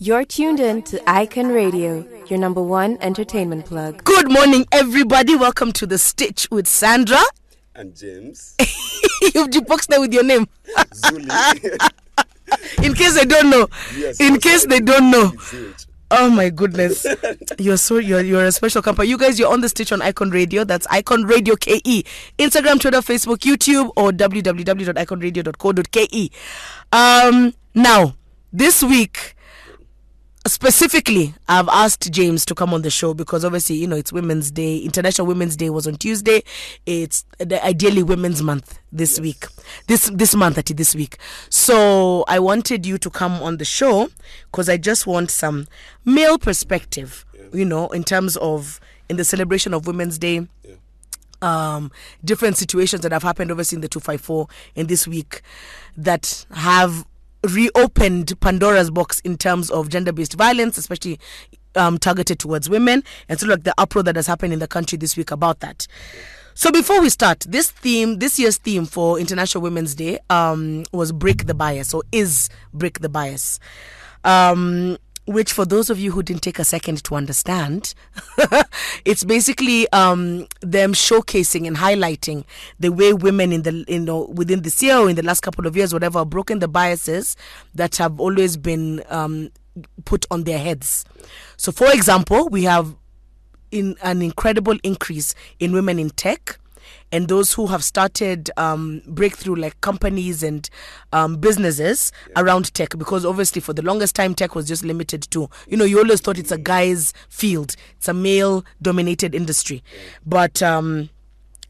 You're tuned in to Icon Radio, your number one entertainment plug. Good morning, everybody. Welcome to The Stitch with Sandra. And James. You've boxed there with your name. Zuli. In case they don't know. Yes, In case they don't know. Hitch. Oh my goodness. You're a special company. You guys, you're on The Stitch on Icon Radio. That's Icon Radio KE. Instagram, Twitter, Facebook, YouTube, or www.iconradio.co.ke. Now, this week, specifically, I've asked James to come on the show because obviously, you know, it's Women's Day. International Women's Day was on Tuesday. It's ideally Women's Month this week. This month, actually, this week. So I wanted you to come on the show because I just want some male perspective, you know, in terms of in the celebration of Women's Day. Different situations that have happened obviously in the 254 in this week that have reopened Pandora's box in terms of gender-based violence, especially targeted towards women, and so like the uproar that has happened in the country this week about that. So before we start, this year's theme for International Women's Day was Break the Bias, or is Break the Bias. Which, for those of you who didn't take a second to understand, it's basically them showcasing and highlighting the way women within this year or in the last couple of years, whatever, have broken the biases that have always been put on their heads. So, for example, we have an incredible increase in women in tech. And those who have started breakthrough like companies and businesses around tech, because obviously for the longest time tech was just limited to, you know, you always thought it's a guy's field, it's a male-dominated industry. But in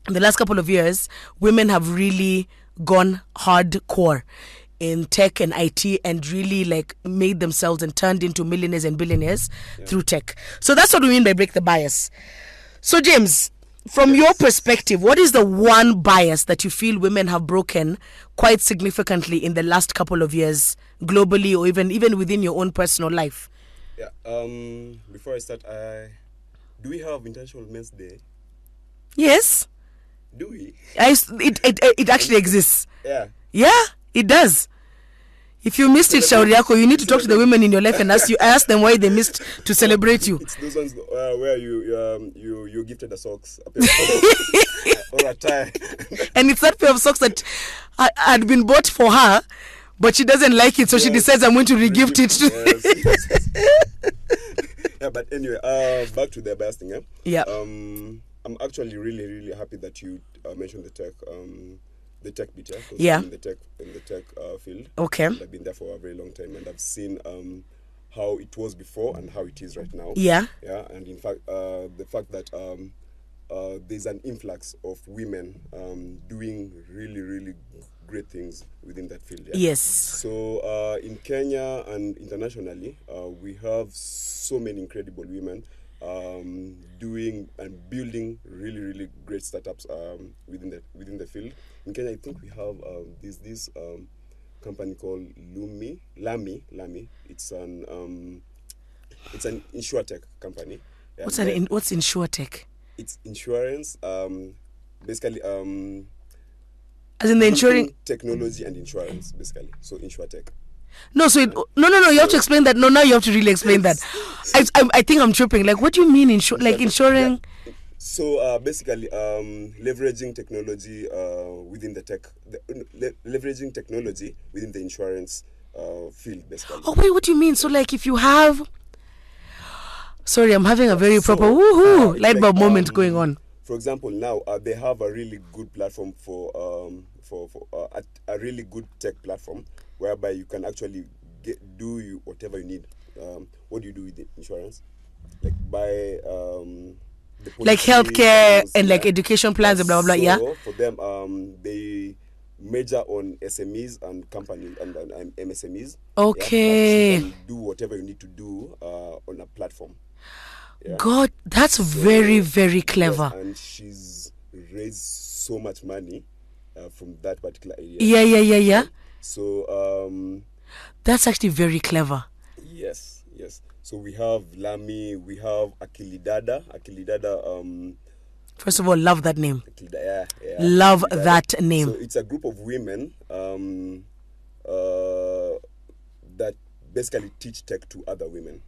the last couple of years, women have really gone hardcore in tech and IT and really like made themselves and turned into millionaires and billionaires through tech. So that's what we mean by break the bias. So James, from your perspective, what is the one bias that you feel women have broken quite significantly in the last couple of years, globally or even within your own personal life? Yeah. Before I start, do we have International Men's Day? Yes. Do we? It actually exists. Yeah. Yeah, it does. If you missed it, Shauriako, you need to talk to the women in your life and ask them why they missed to celebrate you. It's those ones where you gifted a socks, a pair of socks, or a tie. And it's that pair of socks that had been bought for her, but she doesn't like it, so she decides I'm going to re-gift it to. Yes. Yeah, but anyway, back to the bias thing. Yeah. I'm actually really, really happy that you mentioned the tech. The tech bit, yeah. In the tech field. Okay. I've been there for a very long time, and I've seen how it was before and how it is right now. Yeah. Yeah, and in fact, the fact that there's an influx of women doing really, really great things within that field. Yeah? Yes. So in Kenya and internationally, we have so many incredible women doing and building really, really great startups within the field. In Kenya, I think we have this company called Lami. It's an insurtech company. Yeah, what's insurtech? It's insurance. Basically, as in the insuring technology and insurance, basically. So insurtech. No, so no. You have to explain that. No, now you have to really explain that. I think I'm tripping. Like, what do you mean insuring? Yeah. So basically, leveraging technology within the tech, leveraging technology within the insurance field, basically. Oh wait, what do you mean? So like, if you have, sorry, I'm having a very proper woohoo light bulb moment going on. For example, now they have a really good platform for a really good tech platform, whereby you can actually do whatever you need. What do you do with the insurance? Like buy like healthcare and like education plans and blah blah blah. Yeah. For them, they major on SMEs and companies and MSMEs. Okay. Yeah, so you can do whatever you need to do on a platform. Yeah. God, that's very, very clever. Yes, and she's raised so much money from that particular area. Yeah. So that's actually very clever. Yes. So we have Lami, we have Akilidada. First of all, love that name. Yeah. Love that name. So it's a group of women that basically teach tech to other women.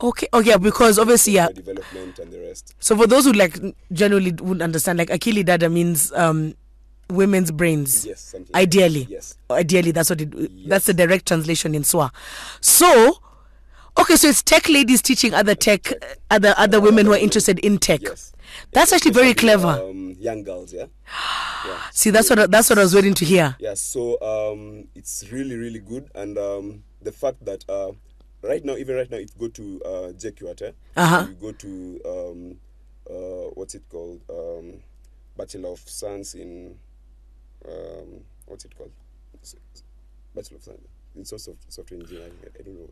Okay. Oh, yeah, because obviously, yeah. Development and the rest. So for those who like generally wouldn't understand, like Akili Dada means women's brains. Yes, something. Ideally. Yes. Ideally, that's what that's the direct translation in Swa. So, okay, so it's tech ladies teaching other tech, other women who are interested in tech. Yes. That's actually very clever. Young girls, yeah. See, that's what I was waiting to hear. Yeah, so it's really, really good, and the fact that right now, if you go to JQuat, you go to what's it called, Bachelor of Science in what's it called, Bachelor of Science in software engineering. I don't know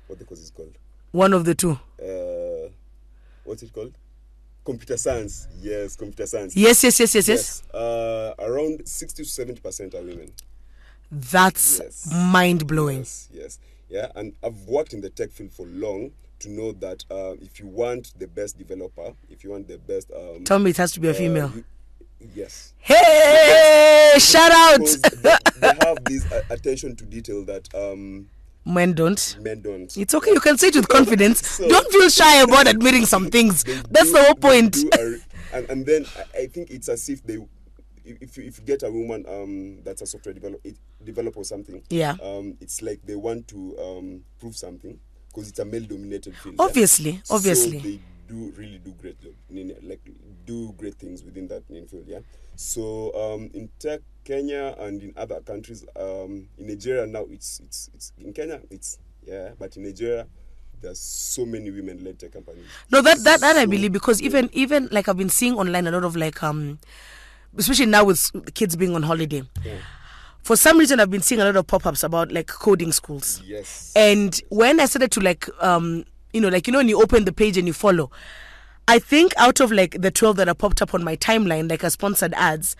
what the course is called. One of the two. What's it called? Computer science. Yes, computer science. Yes. Around 60 to 70% are women. That's mind blowing. Yes. Yeah, and I've worked in the tech field for long to know that if you want the best developer, if you want the best... tell me it has to be a female. Yes. Hey, shout out! They have this attention to detail that... Men don't. It's okay, you can say it with confidence. So, don't feel shy about admitting some things. That's the whole point. And then I think it's as if if you get a woman that's a software developer or something, it's like they want to prove something because it's a male-dominated field. Obviously. So they do great things within that field. Yeah. So in tech, Kenya and in other countries, in Nigeria now it's in Kenya but in Nigeria there's so many women-led tech companies. No, that I believe, because even like I've been seeing online a lot of like especially now with kids being on holiday. Yeah. For some reason, I've been seeing a lot of pop-ups about like coding schools. Yes. And when I started to like when you open the page and you follow, I think out of like the 12 that are popped up on my timeline, like as sponsored ads,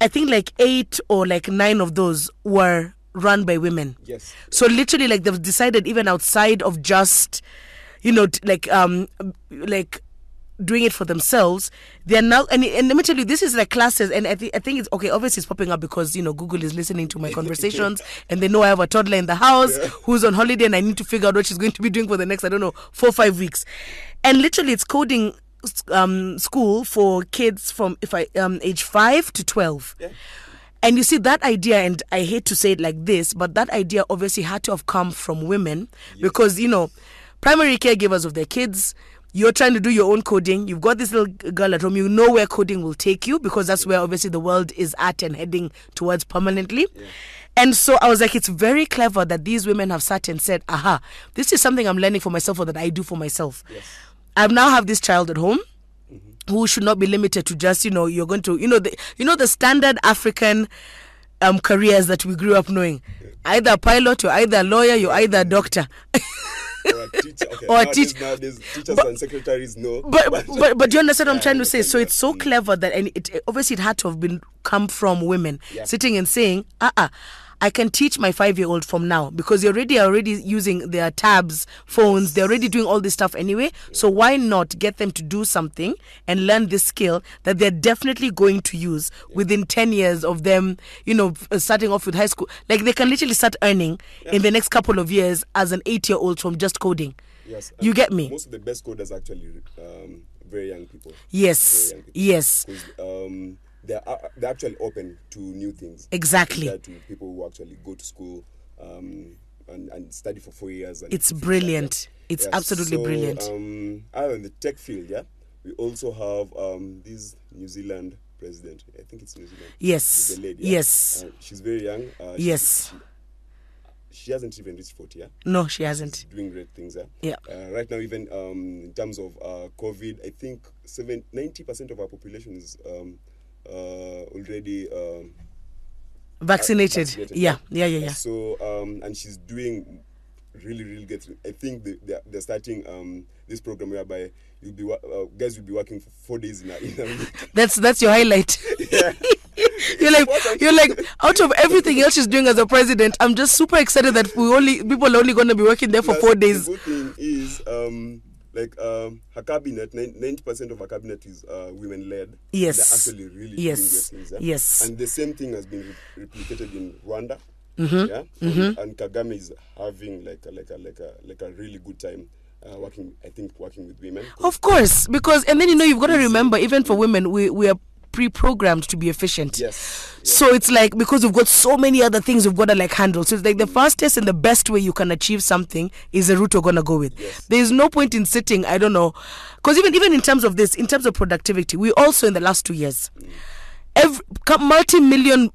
I think like 8 or like 9 of those were run by women. Yes. So literally, like they've decided even outside of just, like doing it for themselves, they are now, and let me tell you, this is like classes, and I think it's okay. Obviously, it's popping up because Google is listening to my conversations, and they know I have a toddler in the house who's on holiday, and I need to figure out what she's going to be doing for the next 4 or 5 weeks, and literally, it's coding school for kids from age 5 to 12. Yeah. And you see that idea, and I hate to say it like this, but that idea obviously had to have come from women, because primary caregivers of their kids. You're trying to do your own coding. You've got this little girl at home. You know where coding will take you, because that's where obviously the world is at and heading towards permanently. Yeah. And so I was like, it's very clever that these women have sat and said, aha, this is something I'm learning for myself, or that I do for myself. Yes. I now have this child at home who should not be limited to just, you're going to, the standard African careers that we grew up knowing. Either a pilot, you're either a lawyer, you're either a doctor. Or a teacher. Okay. Or a teacher. Nowadays, teachers and secretaries know. But do you understand what I'm trying to say? So it's so clever that, and it obviously it had to have come from women sitting and saying, I can teach my 5-year-old from now, because they're already using their tabs, phones. They're already doing all this stuff anyway. So why not get them to do something and learn this skill that they're definitely going to use within 10 years of them, starting off with high school. Like they can literally start earning in the next couple of years as an 8-year-old from just coding. Yes. You get me? Most of the best coders actually very young people. Yes. Very young people. Yes. They're actually open to new things. Exactly. Compared to people who actually go to school and study for 4 years. And it's brilliant. It's absolutely brilliant. Other than the tech field, we also have this New Zealand president. I think it's New Zealand. Yes. The lady. Yes. She's very young. Yes. She hasn't even reached 40, yeah? No, she hasn't. She's doing great things, yeah? Right now, even in terms of COVID, I think 90% of our population is already vaccinated. Yeah. So, and she's doing really, really good. I think they're starting this program whereby guys will be working for 4 days in a week. That's your highlight. Yeah. You're like out of everything else she's doing as a president, I'm just super excited that people are only going to be working there for 4 days. The good thing is her cabinet, 90% of her cabinet is women-led. Yes. They're actually really doing great things. Yes. And the same thing has been replicated in Rwanda. Yeah, and Kagame is having like a really good time working with women. Of course, because and then you've got to remember, even for women, we are pre-programmed to be efficient. Yes. So it's like, because we've got so many other things we've got to like handle. So it's like the fastest and the best way you can achieve something is the route we're gonna go with. Yes. There's no point in sitting, I don't know, because even in terms of this, in terms of productivity, we also in the last 2 years, multi-million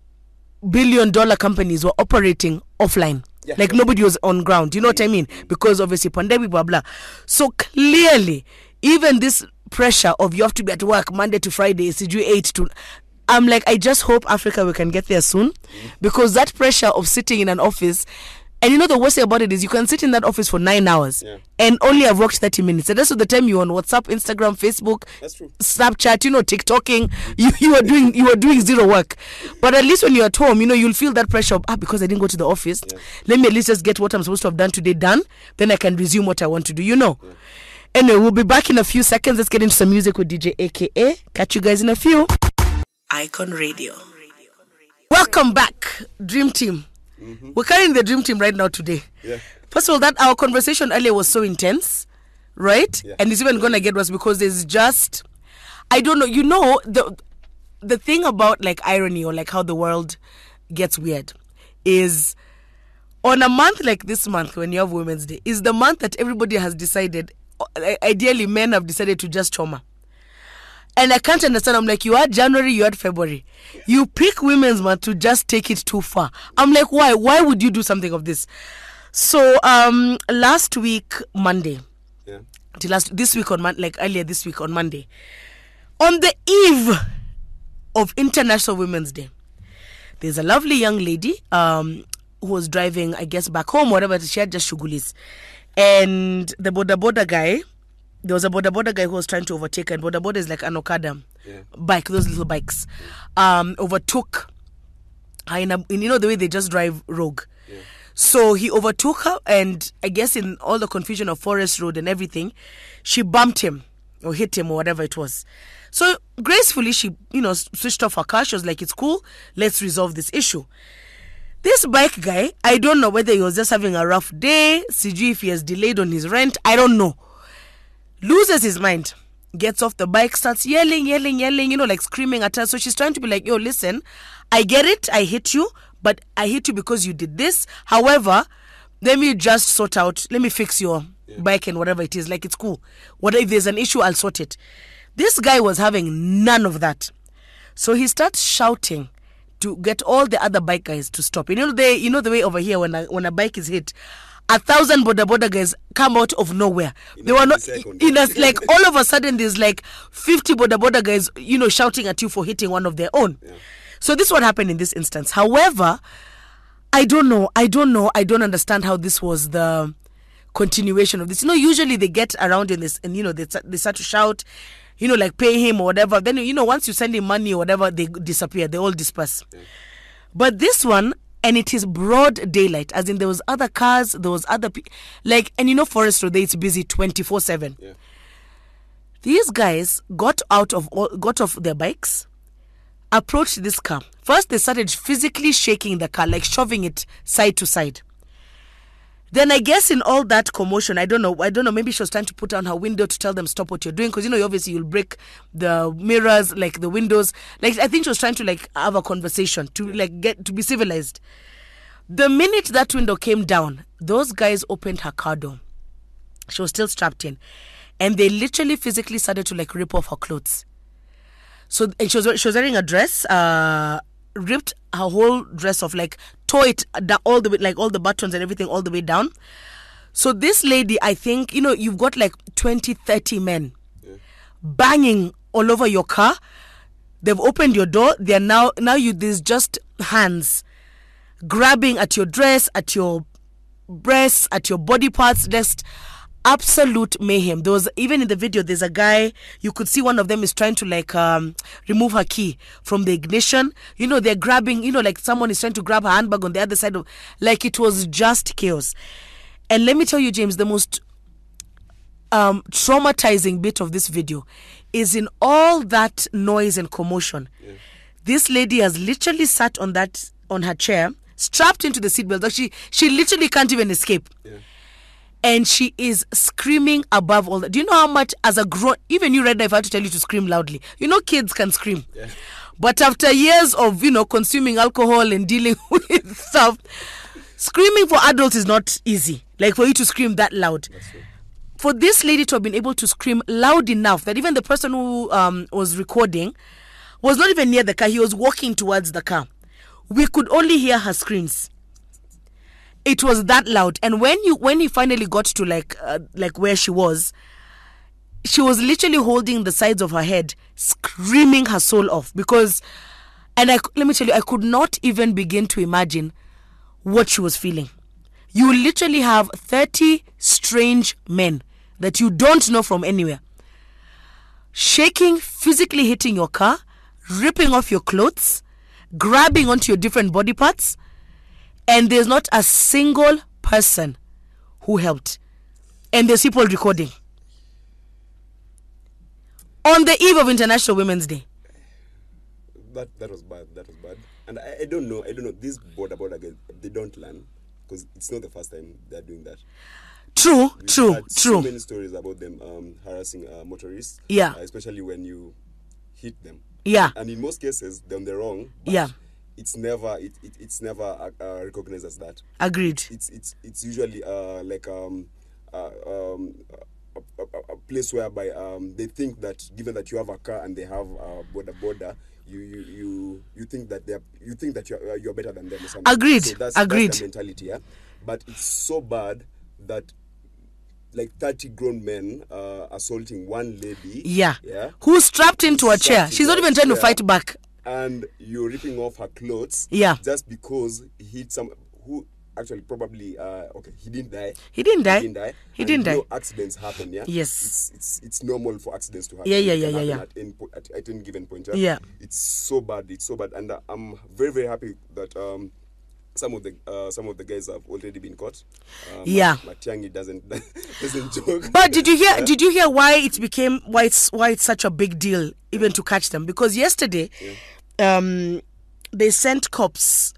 billion-dollar companies were operating offline. Yeah. Like nobody was on ground. You know what I mean? Because obviously pandemic, blah blah. So clearly, even this pressure of you have to be at work Monday to Friday, CG 8 to, I'm like, I just hope Africa we can get there soon, because that pressure of sitting in an office, and the worst thing about it is you can sit in that office for 9 hours and only have worked 30 minutes. And that's the time you're on WhatsApp, Instagram, Facebook, That's true. Snapchat, TikToking. You are doing zero work. But at least when you're at home, you'll feel that pressure of, because I didn't go to the office. Let me at least just get what I'm supposed to have done today done. Then I can resume what I want to do. Anyway, we'll be back in a few seconds. Let's get into some music with DJ AKA. Catch you guys in a few. Icon Radio. Welcome back, Dream Team. We're carrying the Dream Team right now today. Yeah. First of all, that our conversation earlier was so intense, right? Yeah. And it's even going to get worse because there's just, I don't know, the thing about like irony or like how the world gets weird is on a month like this month when you have Women's Day is the month that everybody has decided, ideally men have decided to just trauma. And I can't understand. I'm like, you had January, you had February. You pick Women's Month to just take it too far. I'm like, why? Why would you do something of this? So last week, Monday, this week on Monday, like earlier this week on Monday, on the eve of International Women's Day, there's a lovely young lady who was driving, I guess, back home, whatever. She had just shugulis. And the boda guy, there was a boda guy who was trying to overtake her. And boda is like an Okada bike, those little bikes. Overtook her in the way they just drive rogue. So he overtook her, and I guess in all the confusion of Forest Road and everything, she bumped him or hit him or whatever it was. So gracefully, she, switched off her car. She was like, it's cool. Let's resolve this issue. This bike guy, I don't know whether he was just having a rough day, CG if he has delayed on his rent, I don't know. Loses his mind, gets off the bike, starts yelling, like screaming at her. So she's trying to be like, yo, listen, I get it, I hit you, but I hit you because you did this. However, let me just let me fix your bike and whatever it is. Like, it's cool. If there's an issue, I'll sort it. This guy was having none of that. So he starts shouting to get all the other bike guys to stop. The way over here when a bike is hit, 1,000 boda guys come out of nowhere. They were not like all of a sudden there's like 50 boda guys, shouting at you for hitting one of their own. So this is what happened in this instance. However, I don't understand how this was the continuation of this. Usually they get around in this and they start to shout, like pay him or whatever. Then once you send him money or whatever, they disappear. They all disperse. But this one, and it is broad daylight, as in there was other cars, there was other people, and Forest Road, it's busy 24/7. These guys got off their bikes, approached this car. First, they started physically shaking the car, like shoving it side to side. Then I guess in all that commotion, I don't know, maybe she was trying to put down her window to tell them stop what you're doing, because obviously you'll break the mirrors, like the windows. Like, I think she was trying to have a conversation to get to be civilized. The minute that window came down, those guys opened her car door. She was still strapped in, and they literally physically started to rip off her clothes. So, and she was wearing a dress, ripped her whole dress off, tore it down all the way, all the buttons and everything all the way down. So this lady, I think, you've got 20, 30 men banging all over your car. They've opened your door. They're now there's just hands grabbing at your dress, at your breasts, at your body parts, just absolute mayhem. There was, even in the video, there's a guy, you could see one of them is trying to remove her key from the ignition. They're grabbing, someone is trying to grab her handbag on the other side of, it was just chaos. And let me tell you, James, the most traumatizing bit of this video is in all that noise and commotion. This lady has literally sat on her chair, strapped into the seatbelt. Like she literally can't even escape. Yeah. And she is screaming above all that. Do you know how much, as a grown, even you, Redda, if I had to tell you to scream loudly, you know, kids can scream. Yeah. But after years of, consuming alcohol and dealing with stuff, screaming for adults is not easy. Like for you to scream that loud. That's true. For this lady to have been able to scream loud enough that even the person who was recording was not even near the car. He was walking towards the car. We could only hear her screams. It was that loud. And when he finally got to like where she was literally holding the sides of her head, screaming her soul off. Because, let me tell you, I could not even begin to imagine what she was feeling. You literally have 30 strange men that you don't know from anywhere, shaking, physically hitting your car, ripping off your clothes, grabbing onto your different body parts. And there's not a single person who helped. And there's people recording. On the eve of International Women's Day. That was bad. And I don't know. These border guys, they don't learn. Because it's not the first time they're doing that. True. So many stories about them harassing motorists. Yeah. Especially when you hit them. Yeah. And in most cases, they're on the wrong. But yeah. It's never recognized as that. Agreed. It's usually like a place whereby they think that given that you have a car and they have a border, you think that you're better than them or something. Agreed. So that's Agreed. the mentality, yeah. But it's so bad that like 30 grown men assaulting one lady. Yeah. Who's strapped into a chair. She's not even trying to fight back. And you're ripping off her clothes. Yeah. Just because he hit some who actually probably he didn't die. He didn't die. No accidents happen, yeah. Yes. It's normal for accidents to happen. Yeah. At any given point. Yeah. It's so bad. And I'm very, very happy that some of the guys have already been caught. Matiangi doesn't joke. But did you hear why it's such a big deal even to catch them? Because yesterday, they sent cops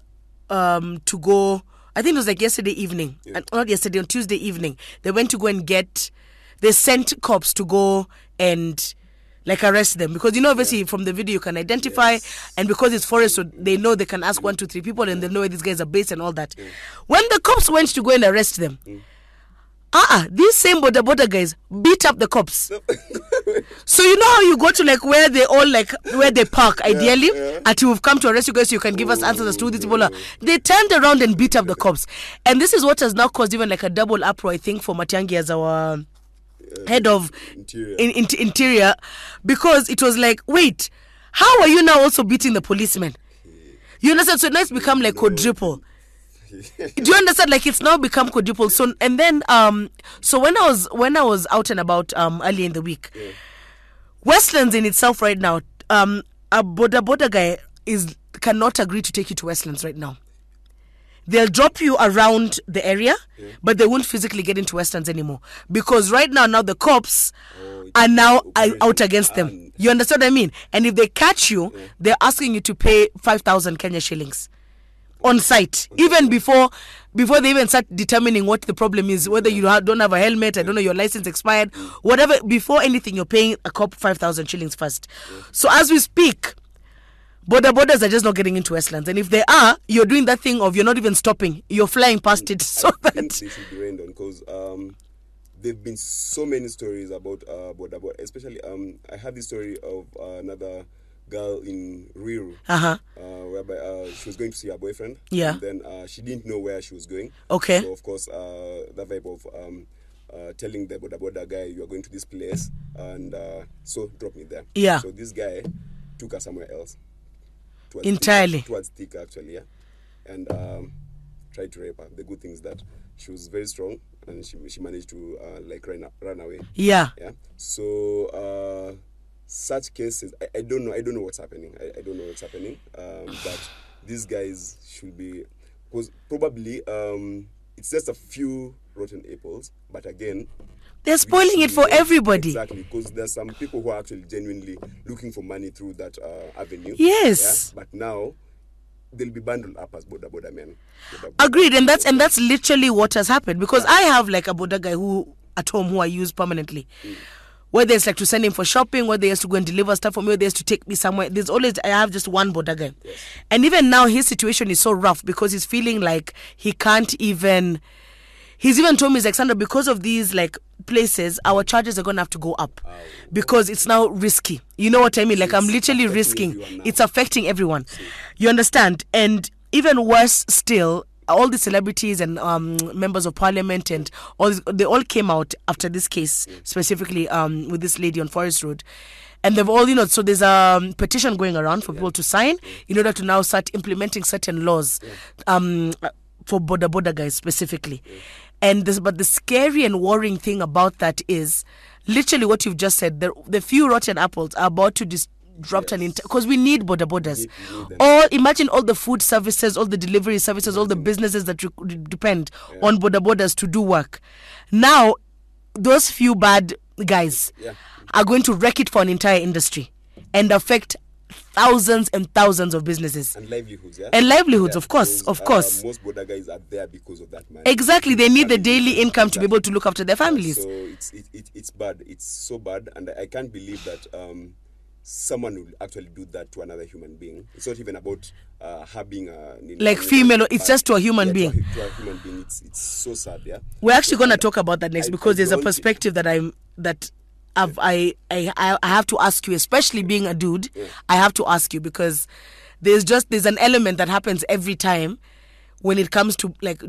to go. I think it was like yesterday evening, not yesterday, on Tuesday evening. They went to go and they sent cops to go and like arrest them, because obviously from the video you can identify, and because it's forest, so they know they can ask 1, 2, 3 people and they know where these guys are based and all that. When the cops went to go and arrest them, these same border guys beat up the cops. So you know how you go to like where they all like where they park ideally, until we've come to arrest you guys so you can give us answers as to who these people are. They turned around and beat up the cops, and this is what has now caused even like a double uproar, I think, for Matiangi as our head of interior, because it was like, wait, how are you now also beating the policemen? You understand? So now it's become like quadruple. Do you understand? Like it's now become quadruple. So and then so when I was out and about early in the week, Westlands in itself right now, a border guy cannot agree to take you to Westlands right now. They'll drop you around the area, but they won't physically get into Westlands anymore. Because right now the cops are now out against them. You understand what I mean? And if they catch you, they're asking you to pay 5,000 Kenya shillings on site. Even before they even start determining what the problem is, whether you don't have a helmet, I don't know, your license expired, whatever, before anything, you're paying a cop 5,000 shillings first. So as we speak, borders are just not getting into Westlands, and if they are, you're doing that thing of you're not even stopping, you're flying past it. So I think they should be rained on, because there've been so many stories about border, especially I had this story of another girl in Ruiru, whereby she was going to see her boyfriend, and then she didn't know where she was going. Okay. So of course the vibe of telling the border guy, you are going to this place, and so drop me there. Yeah. So this guy took her somewhere else. Towards Thika, actually, and tried to rape her. The good thing is that she was very strong, and she managed to run away. Yeah. So such cases, I don't know what's happening. I don't know what's happening. But these guys should be, because probably it's just a few rotten apples, but again, they're spoiling it for everybody. Exactly, because there's some people who are actually genuinely looking for money through that avenue. Yes. Yeah? But now, they'll be bundled up as boda men. Agreed, and that's literally what has happened, because I have like a boda guy who at home who I use permanently. Whether it's like to send him for shopping, whether he has to go and deliver stuff for me, whether he has to take me somewhere. There's always, I have just one boda guy. Yes. And even now his situation is so rough because he's feeling like he can't even, he's even told me, he's like, Sandra, because of these like places, our charges are going to have to go up because it's now risky. You know what I mean? Like I'm literally risking, it's affecting everyone. You understand? And even worse still, all the celebrities and members of parliament and all this, they all came out after this case, specifically with this lady on Forest Road. And they've all, so there's a petition going around for people to sign in order to now start implementing certain laws for boda guys specifically. And but the scary and worrying thing about that is literally what you've just said. The few rotten apples are about to dropped because we need bodas. Imagine all the food services, all the delivery services, all the businesses that depend on bodas to do work. Now, those few bad guys are going to wreck it for an entire industry and affect thousands and thousands of businesses and livelihoods. Of course. Most boda guys are there because of that man. Exactly, they need the daily income to be able to look after their families. So it's bad. It's so bad, and I can't believe that someone will actually do that to another human being. It's not even about her being like female. It's just to a human being. To a human being, it's so sad. Yeah. We're actually going to talk about that next because there's a perspective that I have to ask you, especially being a dude. I have to ask you because there's an element that happens every time when it comes to like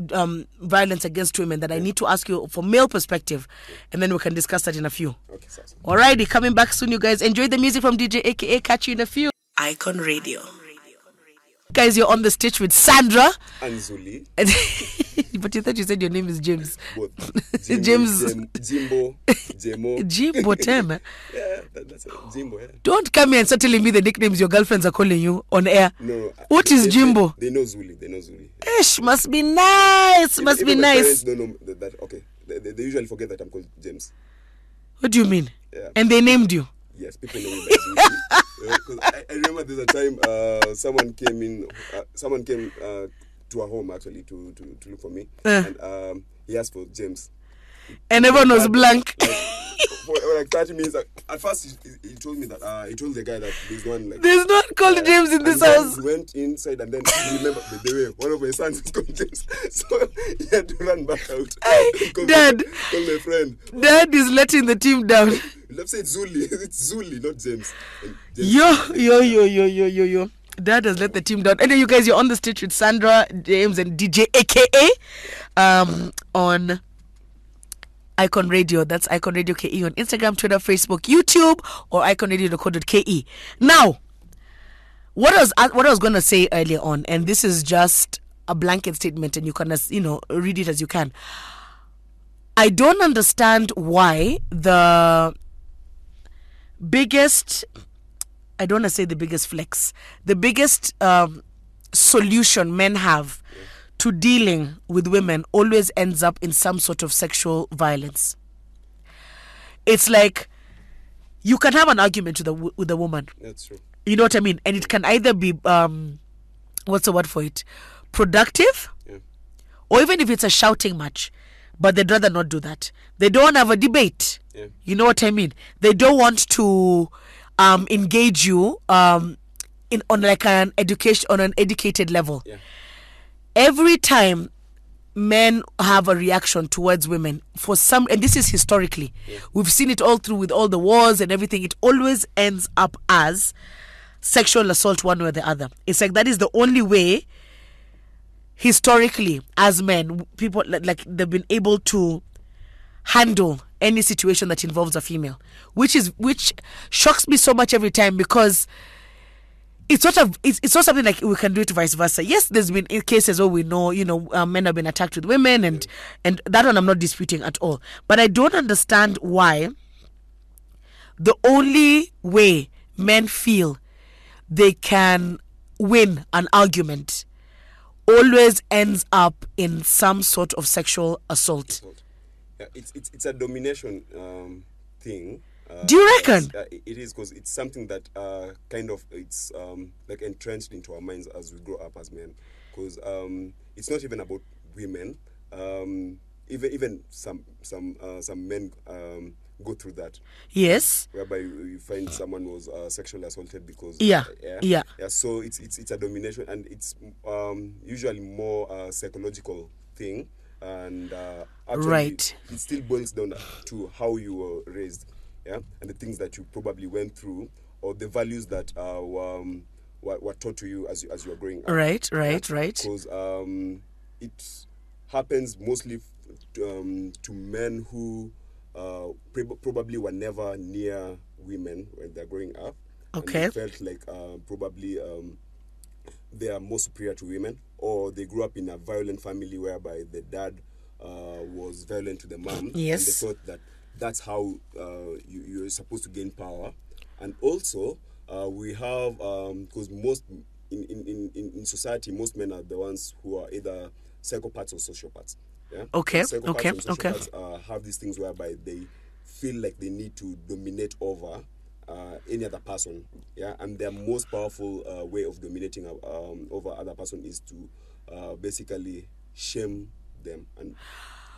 violence against women that I need to ask you from male perspective, and then we can discuss that in a few. Okay, sounds good. Alrighty, coming back soon, you guys. Enjoy the music from DJ AKA. Catch you in a few. Icon Radio. Guys, you're on the stage with Sandra and Zuli. But you thought you said your name is James. Both. Jimbo. Jemo. Jimbo Tena. Yeah, that's Jimbo. Yeah. Don't come here and start telling me the nicknames your girlfriends are calling you on air. No. What is Jimbo? They know Zuli. Ish, must be nice. Even my parents don't know that. Okay, they usually forget that I'm called James. What do you mean? Yeah. And they named you? Yes, people know me by Zuli. Because I remember there's a time someone came to our home actually to look for me, and he asked for James, and everyone was blank. For like 30 minutes. At first, he told me that he told the guy that there's no one called James in this house. He went inside and then he remembered the way one of my sons is called James, so he had to run back out. Dad, call my friend. Dad is letting the team down. Let's say it's Zuli. It's Zuli, not James. Yo. Dad has let the team down. Anyway, you guys, you're on the stage with Sandra, James, and DJ AKA on Icon Radio. That's Icon Radio KE on Instagram, Twitter, Facebook, YouTube, or iconradio.co.ke. Now, what I was going to say earlier on, and this is just a blanket statement, and you can read it as you can. I don't understand why the biggest, I don't want to say the biggest flex, the biggest solution men have to dealing with women always ends up in some sort of sexual violence. It's like you can have an argument with a woman. That's true. You know what I mean? And it can either be, what's the word for it? Productive? Yeah. Or even if it's a shouting match. But they'd rather not do that. They don't want to have a debate. Yeah. You know what I mean? They don't want to engage you on an educated level. Yeah. Every time men have a reaction towards women and this is historically, we've seen it all through with all the wars and everything, it always ends up as sexual assault one way or the other. It's like that is the only way historically as men, people like they've been able to handle any situation that involves a female, which shocks me so much every time because it's not something like we can do it vice versa. Yes, there's been cases where we know, men have been attacked with women and that one I'm not disputing at all. But I don't understand why the only way men feel they can win an argument always ends up in some sort of sexual assault. Yeah, it's a domination thing Do you reckon? It is, because it's something that kind of it's like entrenched into our minds as we grow up as men. Because it's not even about women. Even some men go through that. Yes. Whereby you find someone was sexually assaulted because Yeah. So it's a domination, and it's usually more psychological thing, and actually Right. it still boils down to how you were raised, and the things that you probably went through, or the values that were taught to you as you were growing up. Right. Because it happens mostly to men who probably were never near women when they're growing up. Okay. And they felt like probably they are more superior to women, or they grew up in a violent family whereby the dad was violent to the mom. Yes. And they thought that that's how you're supposed to gain power. And also, we have, because most in society, most men are the ones who are either psychopaths or sociopaths. Yeah? Okay. Psychopaths and sociopaths have these things whereby they feel like they need to dominate over any other person, and their most powerful way of dominating over other person is to basically shame them, and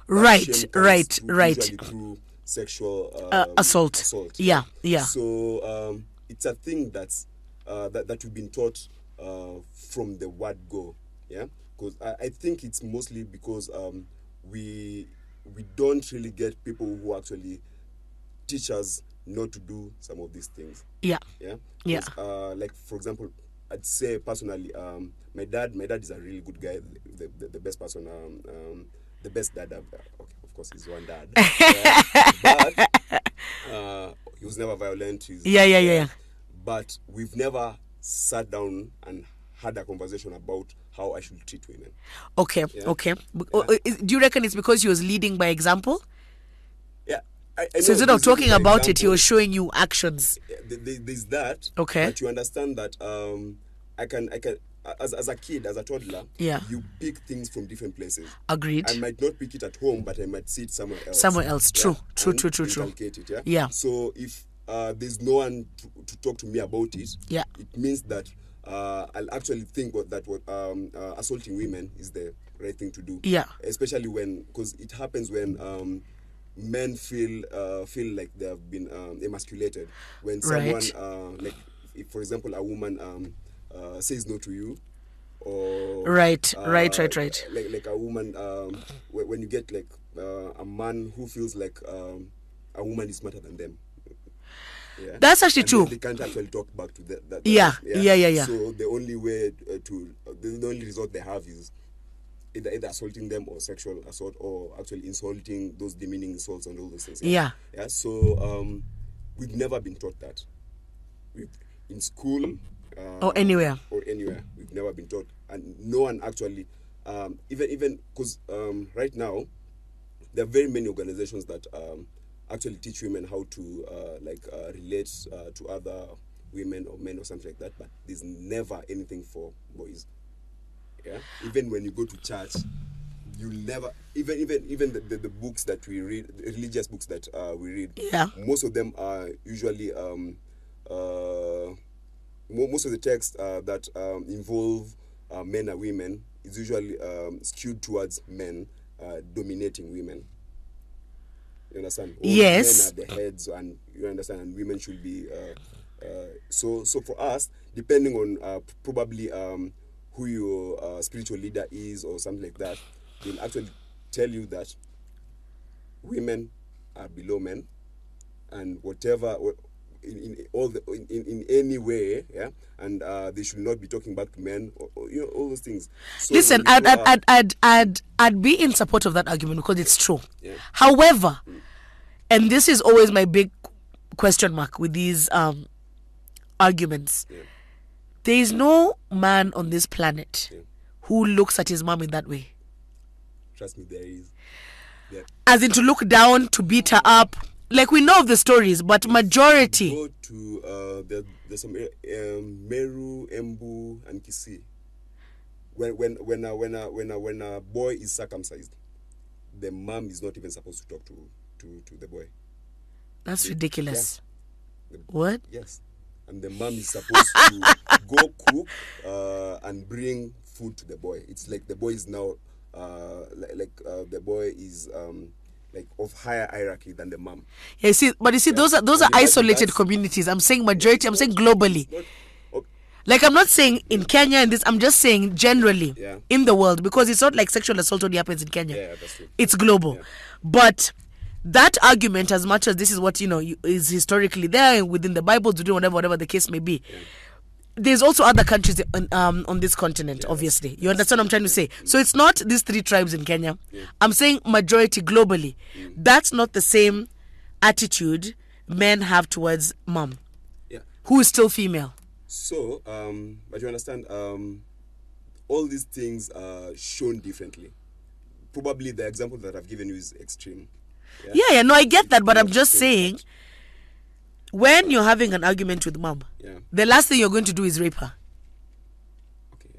Right. usually through sexual assault. Yeah. So it's a thing that's that we've been taught from the word go, because I think it's mostly because we don't really get people who actually teach us not to do some of these things. Yeah. Like, for example, I'd say personally, my dad is a really good guy, the best person, the best dad I've, okay, of course he's one dad, but he was never violent. Yeah. But we've never sat down and had a conversation about how I should treat women. Okay. Do you reckon it's because he was leading by example? Yeah. I so instead of talking about it, he was showing you actions. There's that. Okay. But you understand that I can as a kid, as a toddler, you pick things from different places. Agreed. I might not pick it at home, but I might see it somewhere else. True. Inculcate it. Yeah. So if there's no one to talk to me about it, it means that I'll actually think that assaulting women is the right thing to do. Yeah. Especially because it happens when men feel like they have been emasculated. When someone, like, if, for example, a woman says no to you, or right. Like a woman, when you get like a man who feels like a woman is smarter than them. Yeah. That's actually true. They can't actually talk back to that. Yeah. So the only way the only resort they have is either assaulting them, or sexual assault, or actually insulting, those demeaning insults and all those things. Yeah. So we've never been taught that. In school or anywhere, we've never been taught, and no one actually, even because right now there are very many organizations that actually teach women how to relate to other women or men or something like that, but there's never anything for boys. Yeah. Even when you go to church, you'll never even the books that we read, religious books that we read. Yeah. Most of them are usually most of the texts that involve men and women is usually skewed towards men dominating women. You understand? Yes. Men are the heads, and you understand, and women should be. So for us, depending on probably who your spiritual leader is or something like that, they'll actually tell you that women are below men, and whatever in any way, and they should not be talking back to men, or all those things. So listen, I'd be in support of that argument because it's true. Yeah. However, and this is always my big question mark with these arguments. Yeah. There is no man on this planet who looks at his mom in that way. Trust me, there is. Yeah. As in to look down, to beat her up. Like, we know of the stories, but majority. Go to there's some Meru, Embu, and Kisii. When a boy is circumcised, the mom is not even supposed to talk to the boy. That's ridiculous. Yeah. What? Yes. And the mom is supposed to go cook and bring food to the boy. It's like the boy is now the boy is like of higher hierarchy than the mom. Yeah, those are isolated communities. I'm saying majority. I'm saying globally. Like, I'm not saying in Kenya and this. I'm just saying generally in the world, because it's not like sexual assault only happens in Kenya. Yeah, that's true. It's global. Yeah. But that argument, as much as this is what is historically there within the Bible to do whatever the case may be, there's also other countries on this continent. Obviously, you understand what I'm trying to say. So it's not these 3 tribes in Kenya. I'm saying majority globally. That's not the same attitude men have towards mom, who is still female. So, but you understand, all these things are shown differently. Probably the example that I've given you is extreme. Yeah, no, I get that, but I'm just saying, when you're having an argument with mom, the last thing you're going to do is rape her. Okay,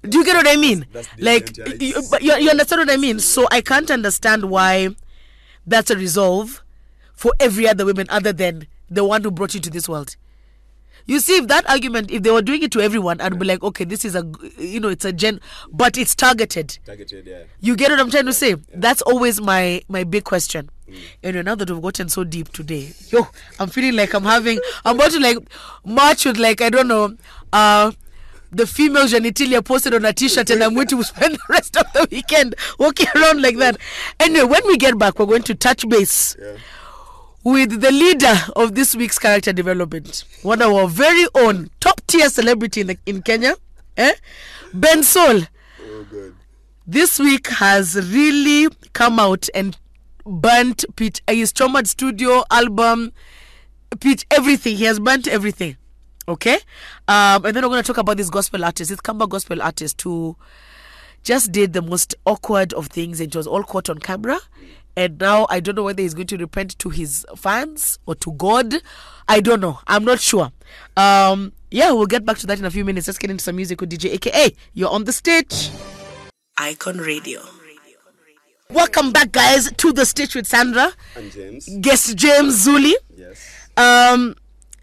do you get what I mean? That's like, you understand what I mean? So I can't understand why that's a resolve for every other woman other than the one who brought you to this world. You see, if that argument, if they were doing it to everyone, I'd be like, okay, this is it's a but it's targeted. Targeted, yeah. You get what I'm trying to say? That's always my big question. And now that we've gotten so deep today, I'm feeling like I'm about to like march with like, I don't know, the female genitalia posted on a t-shirt, and I'm going to spend the rest of the weekend walking around like that. Anyway, when we get back, we're going to touch base with the leader of this week's character development, one of our very own top-tier celebrity in Kenya, Ben Sol. Oh, good. This week has really come out and burnt his Chomad studio album, everything. He has burnt everything. Okay? And then we're going to talk about this gospel artist, this Kamba gospel artist who just did the most awkward of things. It was all caught on camera. And now I don't know whether he's going to repent to his fans or to God. I don't know. I'm not sure. We'll get back to that in a few minutes. Let's get into some music with DJ AKA. You're on the stage. Icon Radio. Welcome back, guys, to the stage with Sandra. And James. Guest James Zuli. Yes.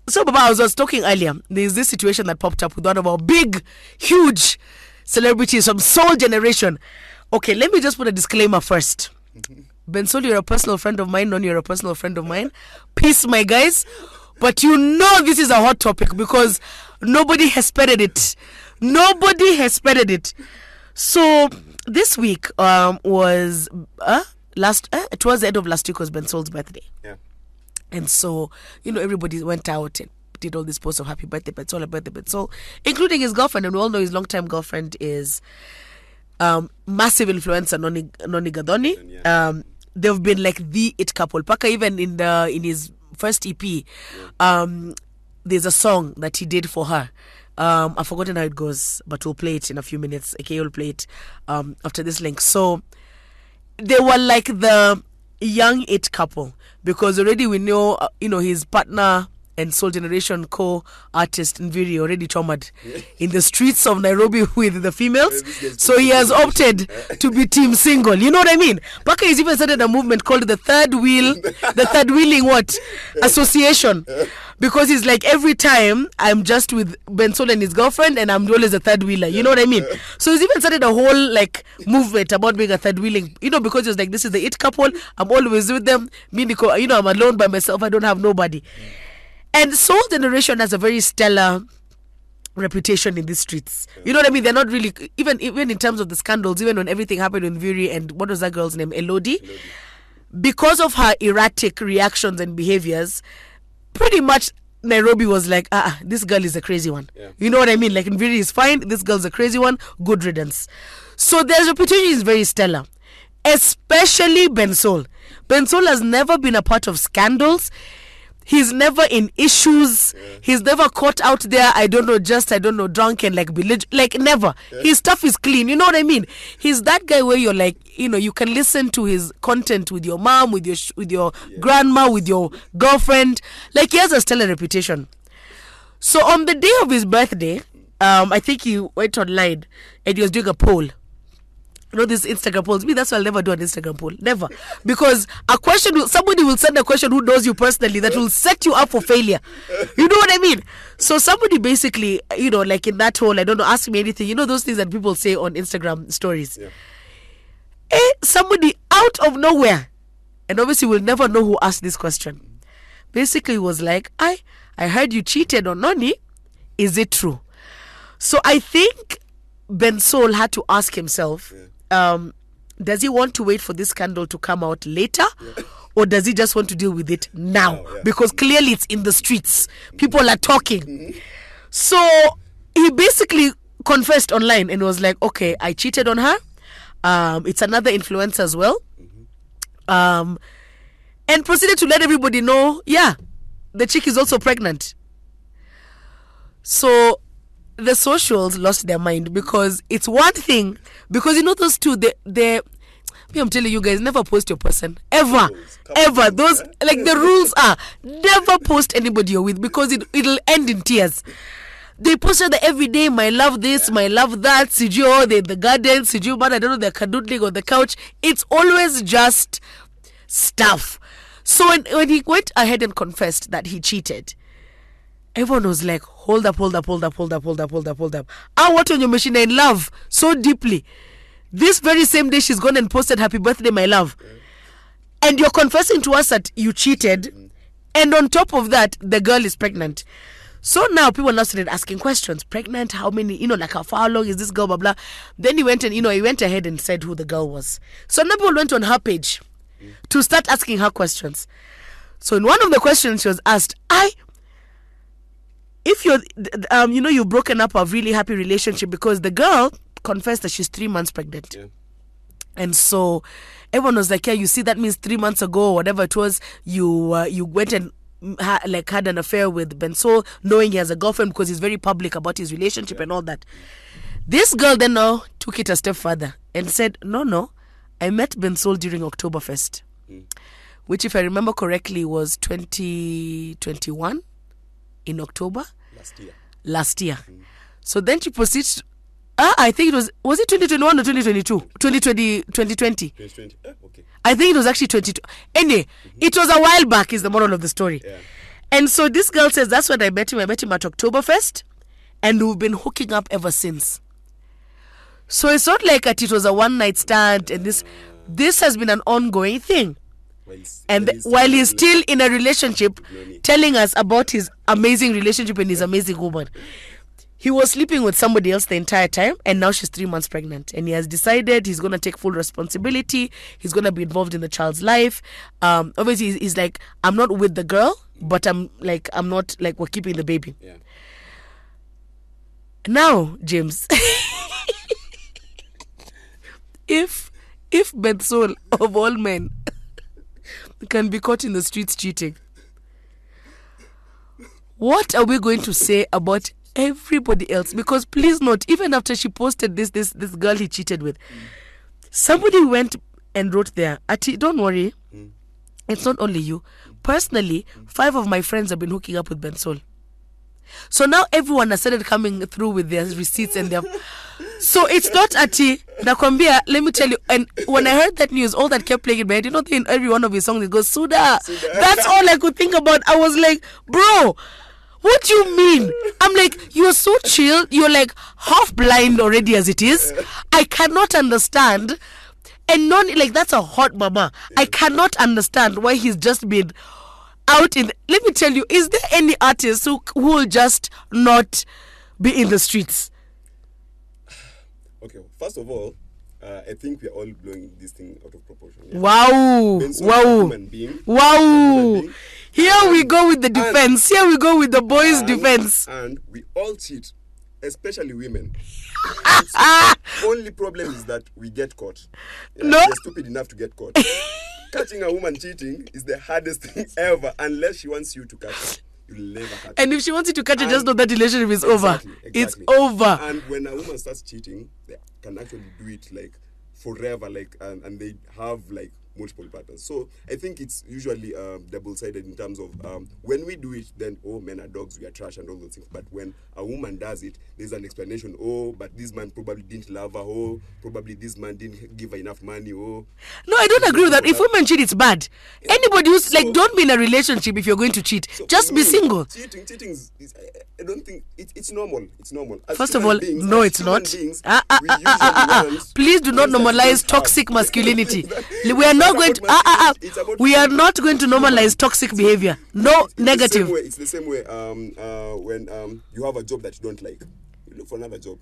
So, Baba, I was talking earlier. There's this situation that popped up with one of our big, huge celebrities from Soul Generation. Okay, let me just put a disclaimer first. Ben Sol, you're a personal friend of mine. Non, you're a personal friend of mine. Peace, my guys. But this is a hot topic because nobody has spotted it. Nobody has spotted it. So this week was towards the end of last week was Ben Sol's birthday. Yeah. And so, everybody went out and did all these posts of happy birthday, Ben Sol, birthday, Ben Sol, including his girlfriend. And we all know his longtime girlfriend is massive influencer, Noni Gadoni. They've been like the it couple. Paka, even in his first EP, there's a song that he did for her. I've forgotten how it goes, but we'll play it in a few minutes. Okay, we'll play it after this link. So they were like the young it couple, because already we know, his partner and Soul Generation co-artist Nviri already chomad in the streets of Nairobi with the females. So he has opted to be team single. You know what I mean? Paka has even started a movement called the Third Wheeling Association. Because he's like, every time I'm just with Ben Sol and his girlfriend, and I'm always a third wheeler. You know what I mean? So he's even started a whole like movement about being a third wheeling. Because he was like, this is the it couple. I'm always with them. I'm alone by myself. I don't have nobody. And Soul Generation has a very stellar reputation in these streets. You know what I mean? They're not really, even in terms of the scandals, even when everything happened in Viri and what was that girl's name? Elodie. Because of her erratic reactions and behaviors, pretty much Nairobi was like, this girl is a crazy one. Yeah. You know what I mean? Like, Nviri is fine, this girl's a crazy one, good riddance. So their reputation is very stellar. Especially Ben Sol. Ben Sol has never been a part of scandals. He's never in issues. Yeah. He's never caught out there, drunk and like belligerent. Like, never. Yeah. His stuff is clean. You know what I mean? He's that guy where you're like, you can listen to his content with your mom, with your grandma, with your girlfriend. Like, he has a stellar reputation. So on the day of his birthday, I think he went online and he was doing a poll. these Instagram polls. Me, that's why I'll never do an Instagram poll. Never. Because somebody will send a question who knows you personally that will set you up for failure. You know what I mean? So somebody basically, like in that whole, I don't know, ask me anything. You know those things that people say on Instagram stories. Yeah. Somebody out of nowhere, and obviously we'll never know who asked this question, basically was like, I heard you cheated on Noni. Is it true? So I think Ben Sol had to ask himself, does he want to wait for this scandal to come out later, or does he just want to deal with it now? Because clearly it's in the streets. People are talking. So he basically confessed online and was like, okay, I cheated on her. It's another influencer as well. And proceeded to let everybody know, the chick is also pregnant. So the socials lost their mind, because it's one thing, because those two, I'm telling you guys, never post your person ever. Those, like, the rules are never post anybody you're with, because it'll end in tears. They post that every day, my love this, my love that, Sijo, the garden, Sijo, man, I don't know, they're canoodling on the couch. It's always just stuff. So when he went ahead and confessed that he cheated, everyone was like, hold up. I want on your machine in love so deeply. This very same day she's gone and posted happy birthday, my love. And you're confessing to us that you cheated. And on top of that, the girl is pregnant. So now people now started asking questions. Pregnant? How many? Like how long is this girl? Blah, blah. Then he went and, he went ahead and said who the girl was. So now people went on her page to start asking her questions. So in one of the questions she was asked, if you're, you've broken up a really happy relationship, because the girl confessed that she's 3 months pregnant. Yeah. And so everyone was like, you see, that means 3 months ago, or whatever it was, you went and had an affair with Ben Sol, knowing he has a girlfriend, because he's very public about his relationship and all that. This girl then now took it a step further and said, no, I met Ben Sol during Oktoberfest, which, if I remember correctly, was 2021 in October. Last year. So then she proceeds. I think it was it 2021 or 2022? 2020. 2020. Okay. I think it was actually 22. Anyway, it was a while back, is the moral of the story. Yeah. And so this girl says, that's when I met him. I met him at Oktoberfest, and we've been hooking up ever since. So it's not like it was a one-night stand, and this has been an ongoing thing. While he's still in a relationship, telling us about his amazing relationship and his amazing woman, he was sleeping with somebody else the entire time, and now she's 3 months pregnant, and he has decided he's going to take full responsibility. He's going to be involved in the child's life. Obviously he's like, I'm not with the girl, but I'm not, like, we're keeping the baby. Now, James, if Ben Sol, of all men, can be caught in the streets cheating, what are we going to say about everybody else? Because please note, even after she posted this girl he cheated with, somebody went and wrote there, Ati, don't worry, it's not only you. Personally, 5 of my friends have been hooking up with Ben Sol. So now everyone has started coming through with their receipts and their... So it's not Ati, Nakwambia, let me tell you. And when I heard that news, all that kept playing in my head, in every one of his songs it goes, Suda. That's all I could think about. I was like, bro, what do you mean? I'm like, you're so chill. You're like half blind already as it is. I cannot understand. And that's a hot mama. I cannot understand why he's just been out in... Let me tell you, is there any artist who will just not be in the streets? Okay, first of all, I think we're all blowing this thing out of proportion. Yeah? Wow. Here we go with the defense. Here we go with the boys' defense. And we all cheat, especially women. Only problem is that we get caught. No. We're stupid enough to get caught. Catching a woman cheating is the hardest thing ever, unless she wants you to catch her. You'll never catch her. And if she wants you to catch her, just know that relationship is over. It's over. And when a woman starts cheating, they can actually do it like forever, like and they have like multiple partners. So I think it's usually double-sided in terms of when we do it, then, oh, men are dogs, we are trash and all those things. But when a woman does it, there's an explanation. Oh, but this man probably didn't love her. Oh, probably this man didn't give her enough money. Oh. No, I don't agree with that. If women cheat, it's bad. Yeah. Anybody who's like, don't be in a relationship if you're going to cheat. So just be single. Cheating is I don't think it's normal. It's normal. As First of all, beings, no, it's not. Please do not normalize toxic masculinity. We are not going to. We are not going to normalize toxic behavior. No, it's negative. It's the same way. When you have a job that you don't like, you look for another job.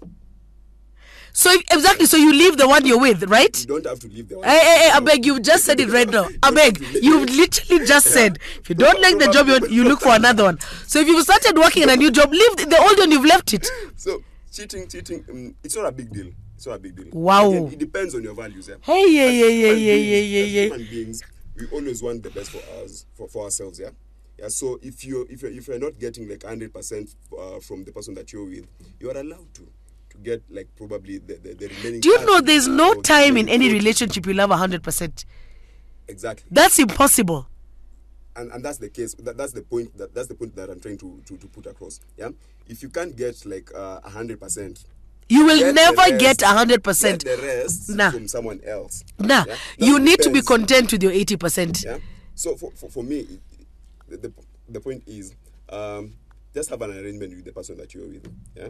So exactly, so you leave the one you're with, right? You don't have to leave the one. Hey, I beg, you just said it right now. I beg, you literally just said, if you don't like the job, you look for another one. So if you've started working in a new job, leave the old one, you've left it. So cheating, it's not a big deal. It's not a big deal. Wow. Again, it depends on your values. Yeah? Hey. Human beings, we always want the best for us, for ourselves. Yeah. Yeah. So if you're not getting like 100% from the person that you're with, you are allowed to get like probably the remaining. Do you know there's no time in any relationship you'll have 100%? Exactly. That's impossible. And that's the case. That's the point. That's the point that I'm trying to put across. Yeah. If you can't get like 100%, you will never get 100%. Get the rest from someone else. Yeah? You need to be content with your 80%. Yeah. So for me, the point is just have an arrangement with the person that you're with. Yeah.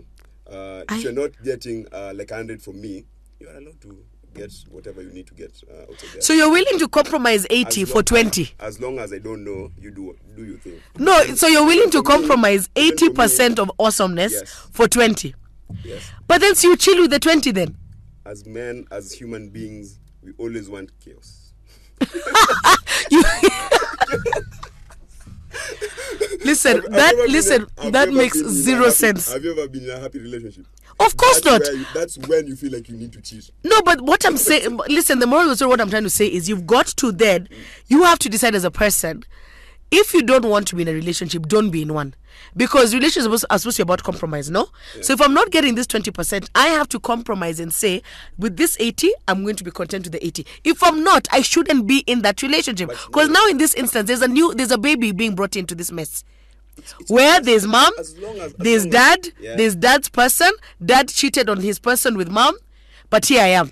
If you're not getting like 100 from me, you are allowed to get whatever you need to get out of there. So you're willing to compromise 80 for 20? As long as I don't know, you do your thing. No, so you're willing to compromise 80% of awesomeness for 20? Yes. But then so you chill with the 20 then? As men, as human beings, we always want chaos. Listen, that makes zero sense. Have you ever been in a happy relationship? Of course not. That's when you feel like you need to cheat. No, but what I'm saying, listen, the moral of the story, what I'm trying to say is you've got to then, you have to decide as a person, if you don't want to be in a relationship, don't be in one. Because relationships are supposed to be about compromise, no? Yeah. So if I'm not getting this 20%, I have to compromise and say, with this 80, I'm going to be content with the 80. If I'm not, I shouldn't be in that relationship. Because now in this instance, there's a baby being brought into this mess. It's where there's mom, there's dad, there's dad's person, dad cheated on his person with mom, but here I am.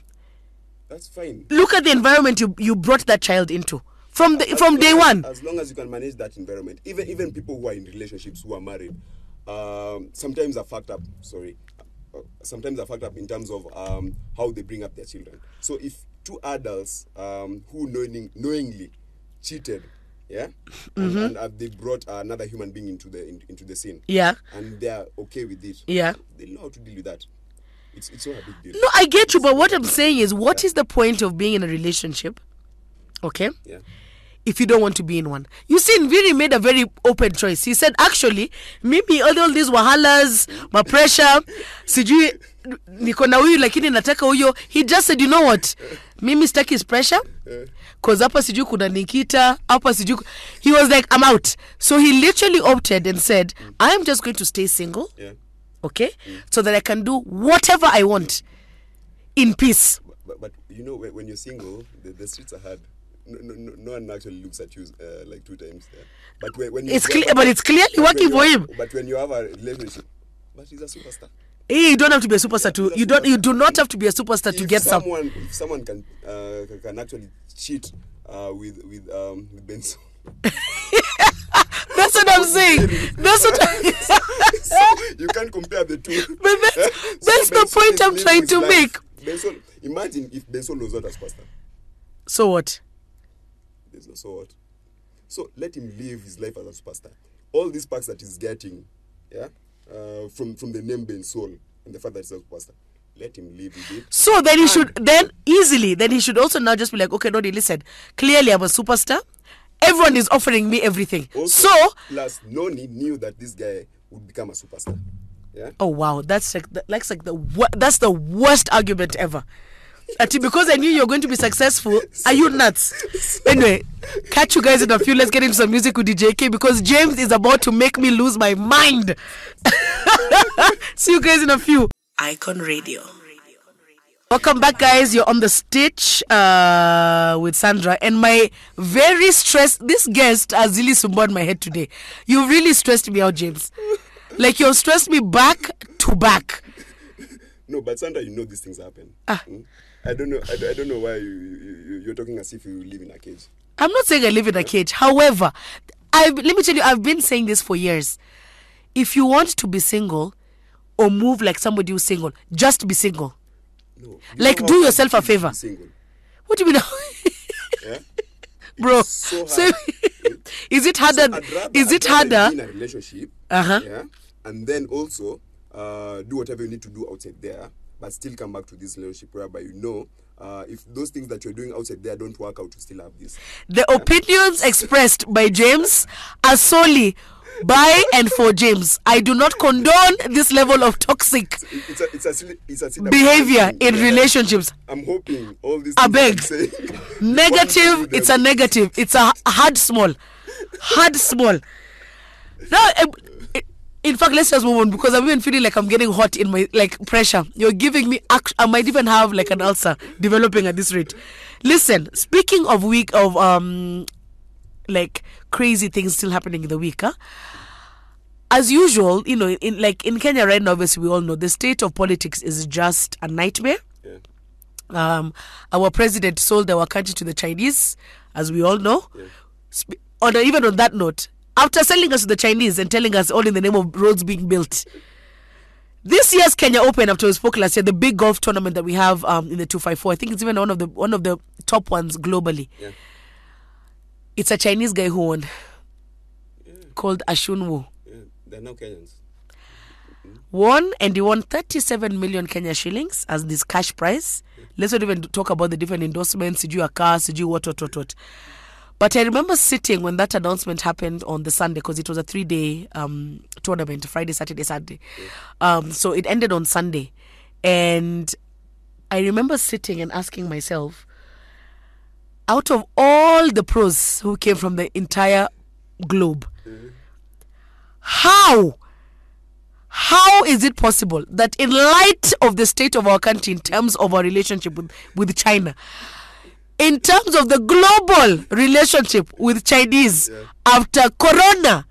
That's fine. Look at the environment you brought that child into. From day one. As long as you can manage that environment, even people who are in relationships who are married, sometimes are fucked up. Sometimes are fucked up in terms of how they bring up their children. So if two adults who knowingly cheated, and they brought another human being into the scene, and they are okay with it, they know how to deal with that. It's not a big deal. No, I get you, but what I'm saying is, what is the point of being in a relationship? Okay. Yeah. If you don't want to be in one. You see, Nviri made a very open choice. He said, actually, maybe all these wahalas, my pressure, sijui niko na huyu lakini nataka huyo. He just said, you know what? Mimi sitaki his pressure. Cause hapa sijui kuna Nikita, hapa sijui. He was like, I'm out. So he literally opted and said, I'm just going to stay single. Yeah. Okay? So that I can do whatever I want in peace. But you know, when you're single, the streets are hard. No one actually looks at you like 2 times. Yeah. But when it's clearly working for him. But when you have a relationship, but he's a superstar. Hey, you don't have to be a superstar you do not have to be a superstar to get some. If someone can actually cheat with Benson. That's what I'm saying. That's what you can't compare the two. But that's the point I'm trying to make. Benson, imagine if Benson was not a superstar. So what? There's no so what. So let him live his life as a superstar. All these perks that he's getting, from the name Benson and the fact that he's a superstar, let him live with it. So then he should also now just be like, okay, Nodi, listen, clearly I'm a superstar. Everyone is offering me everything. Also, plus Noni knew that this guy would become a superstar. Yeah. Oh wow, that's the worst argument ever. Because I knew you're going to be successful. Are you nuts? Anyway, catch you guys in a few. Let's get into some music with DJ K because James is about to make me lose my mind. See you guys in a few. Icon Radio. Welcome back, guys. You're on the Stitch with Sandra. And my very stressed, this guest has really summoned my head today. You really stressed me out, James. Like, you've stressed me back to back. No, but Sandra, you know these things happen. I don't know. I don't know why you're talking as if you live in a cage. I'm not saying I live in a cage. However, let me tell you, I've been saying this for years. If you want to be single or move like somebody who's single, just be single. No, like, do yourself a favor. What do you mean? Yeah? Bro, so is it harder? Is it harder? In a relationship, yeah, and then also do whatever you need to do outside there, but still come back to this relationship whereby if those things that you're doing outside there don't work out, you still have this. The opinions expressed by James are solely by and for James. I do not condone this level of toxic behavior in relationships. I'm hoping all these I beg. Negative, it's a negative. It's a hard small. Now, in fact, let's just move on because I'm even feeling like I'm getting hot in my pressure. You're giving me, I might even have like an ulcer developing at this rate. Listen, speaking of crazy things still happening in the week, as usual, in Kenya right now, obviously we all know the state of politics is just a nightmare. Yeah. Our president sold our country to the Chinese, as we all know. Yeah. Even on that note, after selling us to the Chinese and telling us all in the name of roads being built, this year's Kenya Open, after we spoke last year, the big golf tournament that we have in the 254, I think it's even one of the top ones globally. Yeah. It's a Chinese guy who won, called Ashun Wu. Yeah, they're now Kenyans. Won, and he won 37 million Kenya shillings as this cash prize. Let's not even talk about the different endorsements, did you a car, did you what. But I remember sitting when that announcement happened on the Sunday, because it was a 3-day tournament, Friday, Saturday, Sunday. So it ended on Sunday. And I remember sitting and asking myself, out of all the pros who came from the entire globe, how is it possible that in light of the state of our country in terms of our relationship with China, in terms of the global relationship with Chinese after Corona,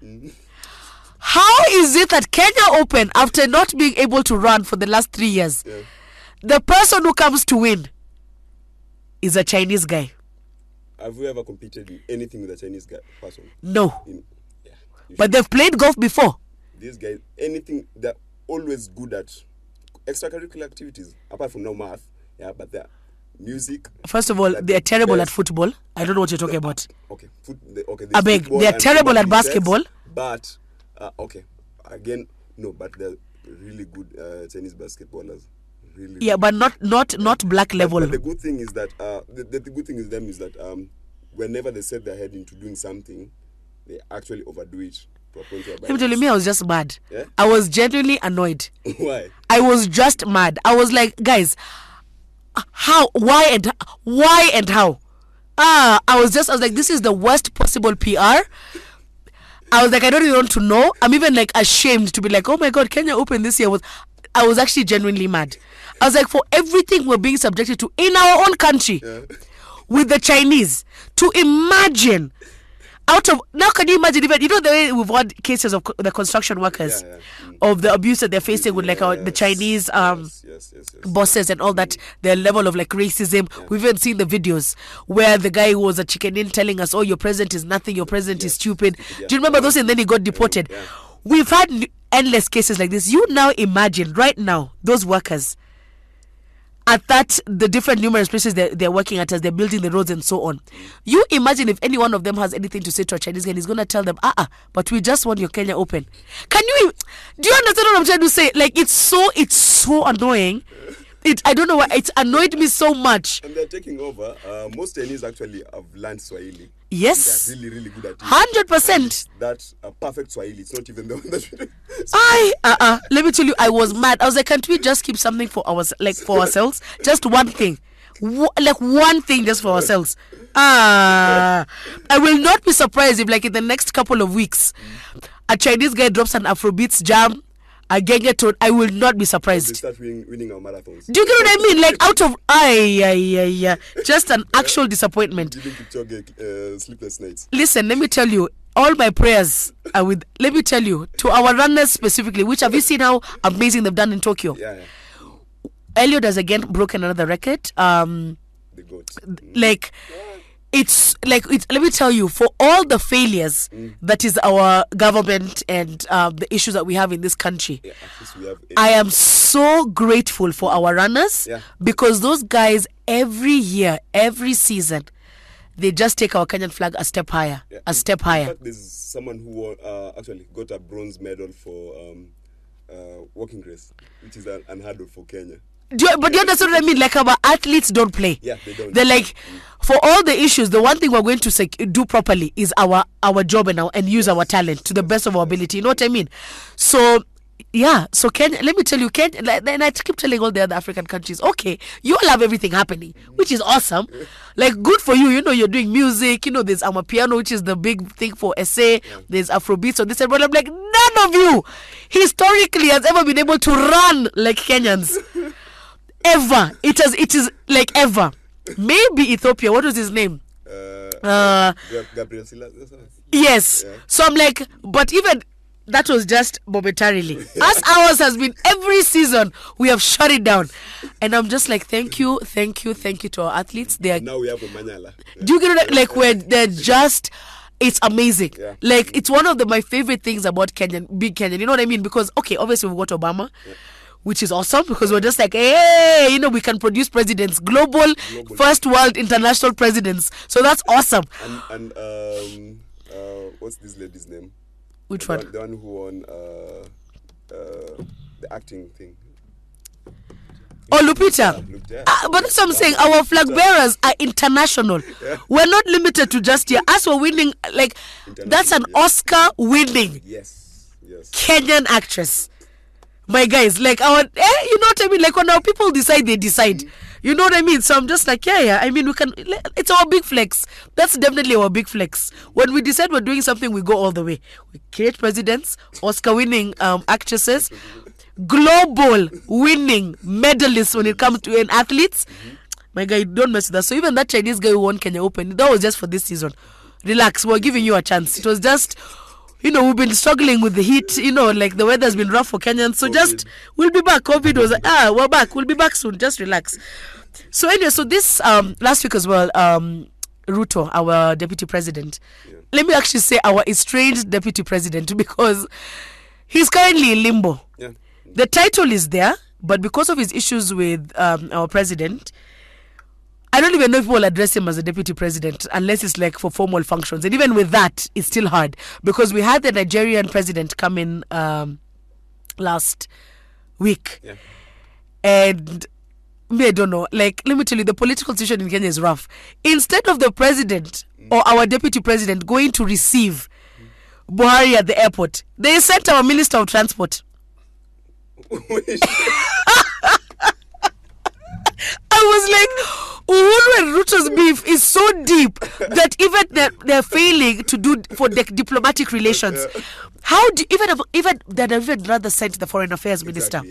how is it that Kenya Open, after not being able to run for the last 3 years, the person who comes to win is a Chinese guy? Have you ever competed in anything with a Chinese person? No. But they've played golf before. These guys, anything, they're always good at extracurricular activities, apart from now math. Yeah, but they're music. First of all, they're terrible at football. I don't know what you're talking about. Okay. I beg, they're terrible at basketball. But, again, no, but they're really good Chinese basketballers. Really, yeah, but not black level. But the good thing is that the good thing with them is that whenever they set their head into doing something, they actually overdo it. Let me tell you, I was just mad. Yeah? I was genuinely annoyed. Why? I was just mad. I was like, guys, how? Why and how? I was like, this is the worst possible PR. I was like, I don't even want to know. I'm even like ashamed to be like, oh my God, Kenya Open this year I was actually genuinely mad. I was like, for everything we're being subjected to in our own country with the Chinese, to imagine now can you imagine even, the way we've had cases of the construction workers of the abuse that they're facing with the Chinese bosses and all that, their level of racism. We've even seen the videos where the guy who was a chicken in telling us, oh, your president is nothing, your president is stupid. Do you remember those? And then he got deported. We've had endless cases like this. You now imagine right now those workers at the different numerous places they're working at as they're building the roads and so on. You imagine if any one of them has anything to say to a Chinese guy, and he's going to tell them, but we just want your Kenya Open. Do you understand what I'm trying to say? It's so annoying. I don't know why it's annoyed me so much. And they're taking over. Most Chinese actually have learned Swahili. Yes. They're really, really good at it. 100%. That's a perfect Swahili. It's not even the one that let me tell you, I was mad. I was like, can't we just keep something for ourselves? Just one thing. One thing just for ourselves. I will not be surprised if in the next couple of weeks a Chinese guy drops an Afrobeats jam, I will not be They surprised. start winning our marathons. Do you get what I mean? Like out of just an actual disappointment. Giving Kipchoge sleepless nights. Listen, let me tell you, all my prayers are with. Let me tell you, to our runners specifically, which have you seen how amazing they've done in Tokyo? Yeah. Elliot has again broken another record. The goat. Like it's like let me tell you, for all the failures that is our government and the issues that we have in this country, Yeah, at least we have I am so grateful for our runners because those guys every year, every season, they just take our Kenyan flag a step higher, a step In higher. fact, there's someone who won, actually got a bronze medal for walking race, which is unheard of for Kenya. But you understand what I mean? Like our athletes don't play. Yeah, they don't. They're like, for all the issues, the one thing we're going to do properly is our job and use our talent to the best of our ability. You know what I mean? So, yeah. So Kenya, let me tell you, Kenya, and I keep telling all the other African countries, okay, you all have everything happening, which is awesome. Like, good for you. You know, you're doing music. You know, there's Amapiano, which is the big thing for SA. There's Afrobeats on this side. But I'm like, none of you historically has ever been able to run like Kenyans. Ever. It is like ever. Maybe Ethiopia. What was his name? Gabriel Silas. Yes. Yeah. So I'm like, but even that was just momentarily. As ours has been every season, we have shut it down. And I'm just like, thank you to our athletes. They are. Now we have a Manyala. Do you get it? Like, where they're just. It's amazing. Yeah. Like, it's one of my favorite things about Kenyan, big Kenyan. You know what I mean? Because, okay, obviously we got Obama. Yeah. Which is awesome because we're just like, hey, you know, we can produce presidents, global. First world international presidents. So that's awesome. And what's this lady's name? Which one? The one who won the acting thing. Oh, Lupita. But that's what I'm saying. Our flag bearers are international. Yeah. We're not limited to just here. As we're winning, like, that's an Oscar winning Kenyan actress. My guys, like you know what I mean? Like when our people decide, they decide. You know what I mean? So I'm just like, yeah. I mean, we can. It's our big flex. That's definitely our big flex. When we decide we're doing something, we go all the way. We create presidents, Oscar-winning actresses, global winning medalists when it comes to athletes. My guy, don't mess with us. So even that Chinese guy who won Kenya Open, that was just for this season. Relax, we're giving you a chance. It was just. You know, we've been struggling with the heat. You know, like the weather's been rough for Kenyans. So just, we'll be back. COVID was like, we're back. We'll be back soon. Just relax. So anyway, so this last week as well, Ruto, our deputy president. Yeah. Let me actually say our estranged deputy president because he's currently in limbo. Yeah. The title is there, but because of his issues with our president, I don't even know if we'll address him as a deputy president unless it's like for formal functions. And even with that, it's still hard because we had the Nigerian president come in last week. Yeah. And I don't know, like, let me tell you, the political situation in Kenya is rough. Instead of the president or our deputy president going to receive Buhari at the airport, they sent our minister of transport. I was like, Uhuru and Ruto's beef is so deep that even they're failing to do for the diplomatic relations. How do even they'd even rather sent the foreign affairs minister?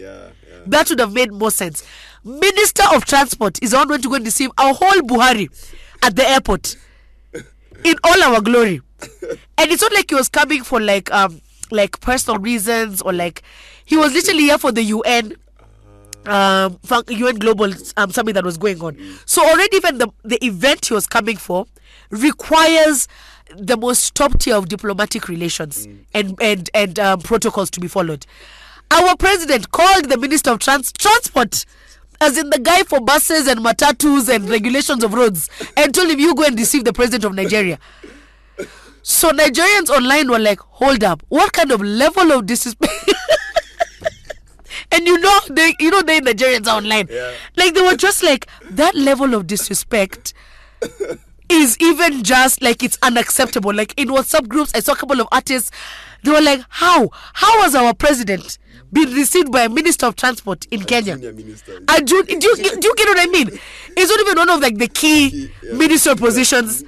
That would have made more sense. Minister of Transport is on way to go and receive our whole Buhari at the airport in all our glory. And it's not like he was coming for like personal reasons or like he was literally here for the UN Global Summit that was going on. So already even the event he was coming for requires the most top tier of diplomatic relations and protocols to be followed. Our president called the Minister of Transport, as in the guy for buses and matatus and regulations of roads, and told him, you go and receive the president of Nigeria. So Nigerians online were like, hold up, what kind of level of disrespect? And they Nigerians are online. Yeah. Like, they were just like, that level of disrespect is even just like, it's unacceptable. Like, in WhatsApp groups, I saw a couple of artists, they were like, how has our president been received by a minister of transport in Kenya? Do you get what I mean? It's not even one of like the key minister positions.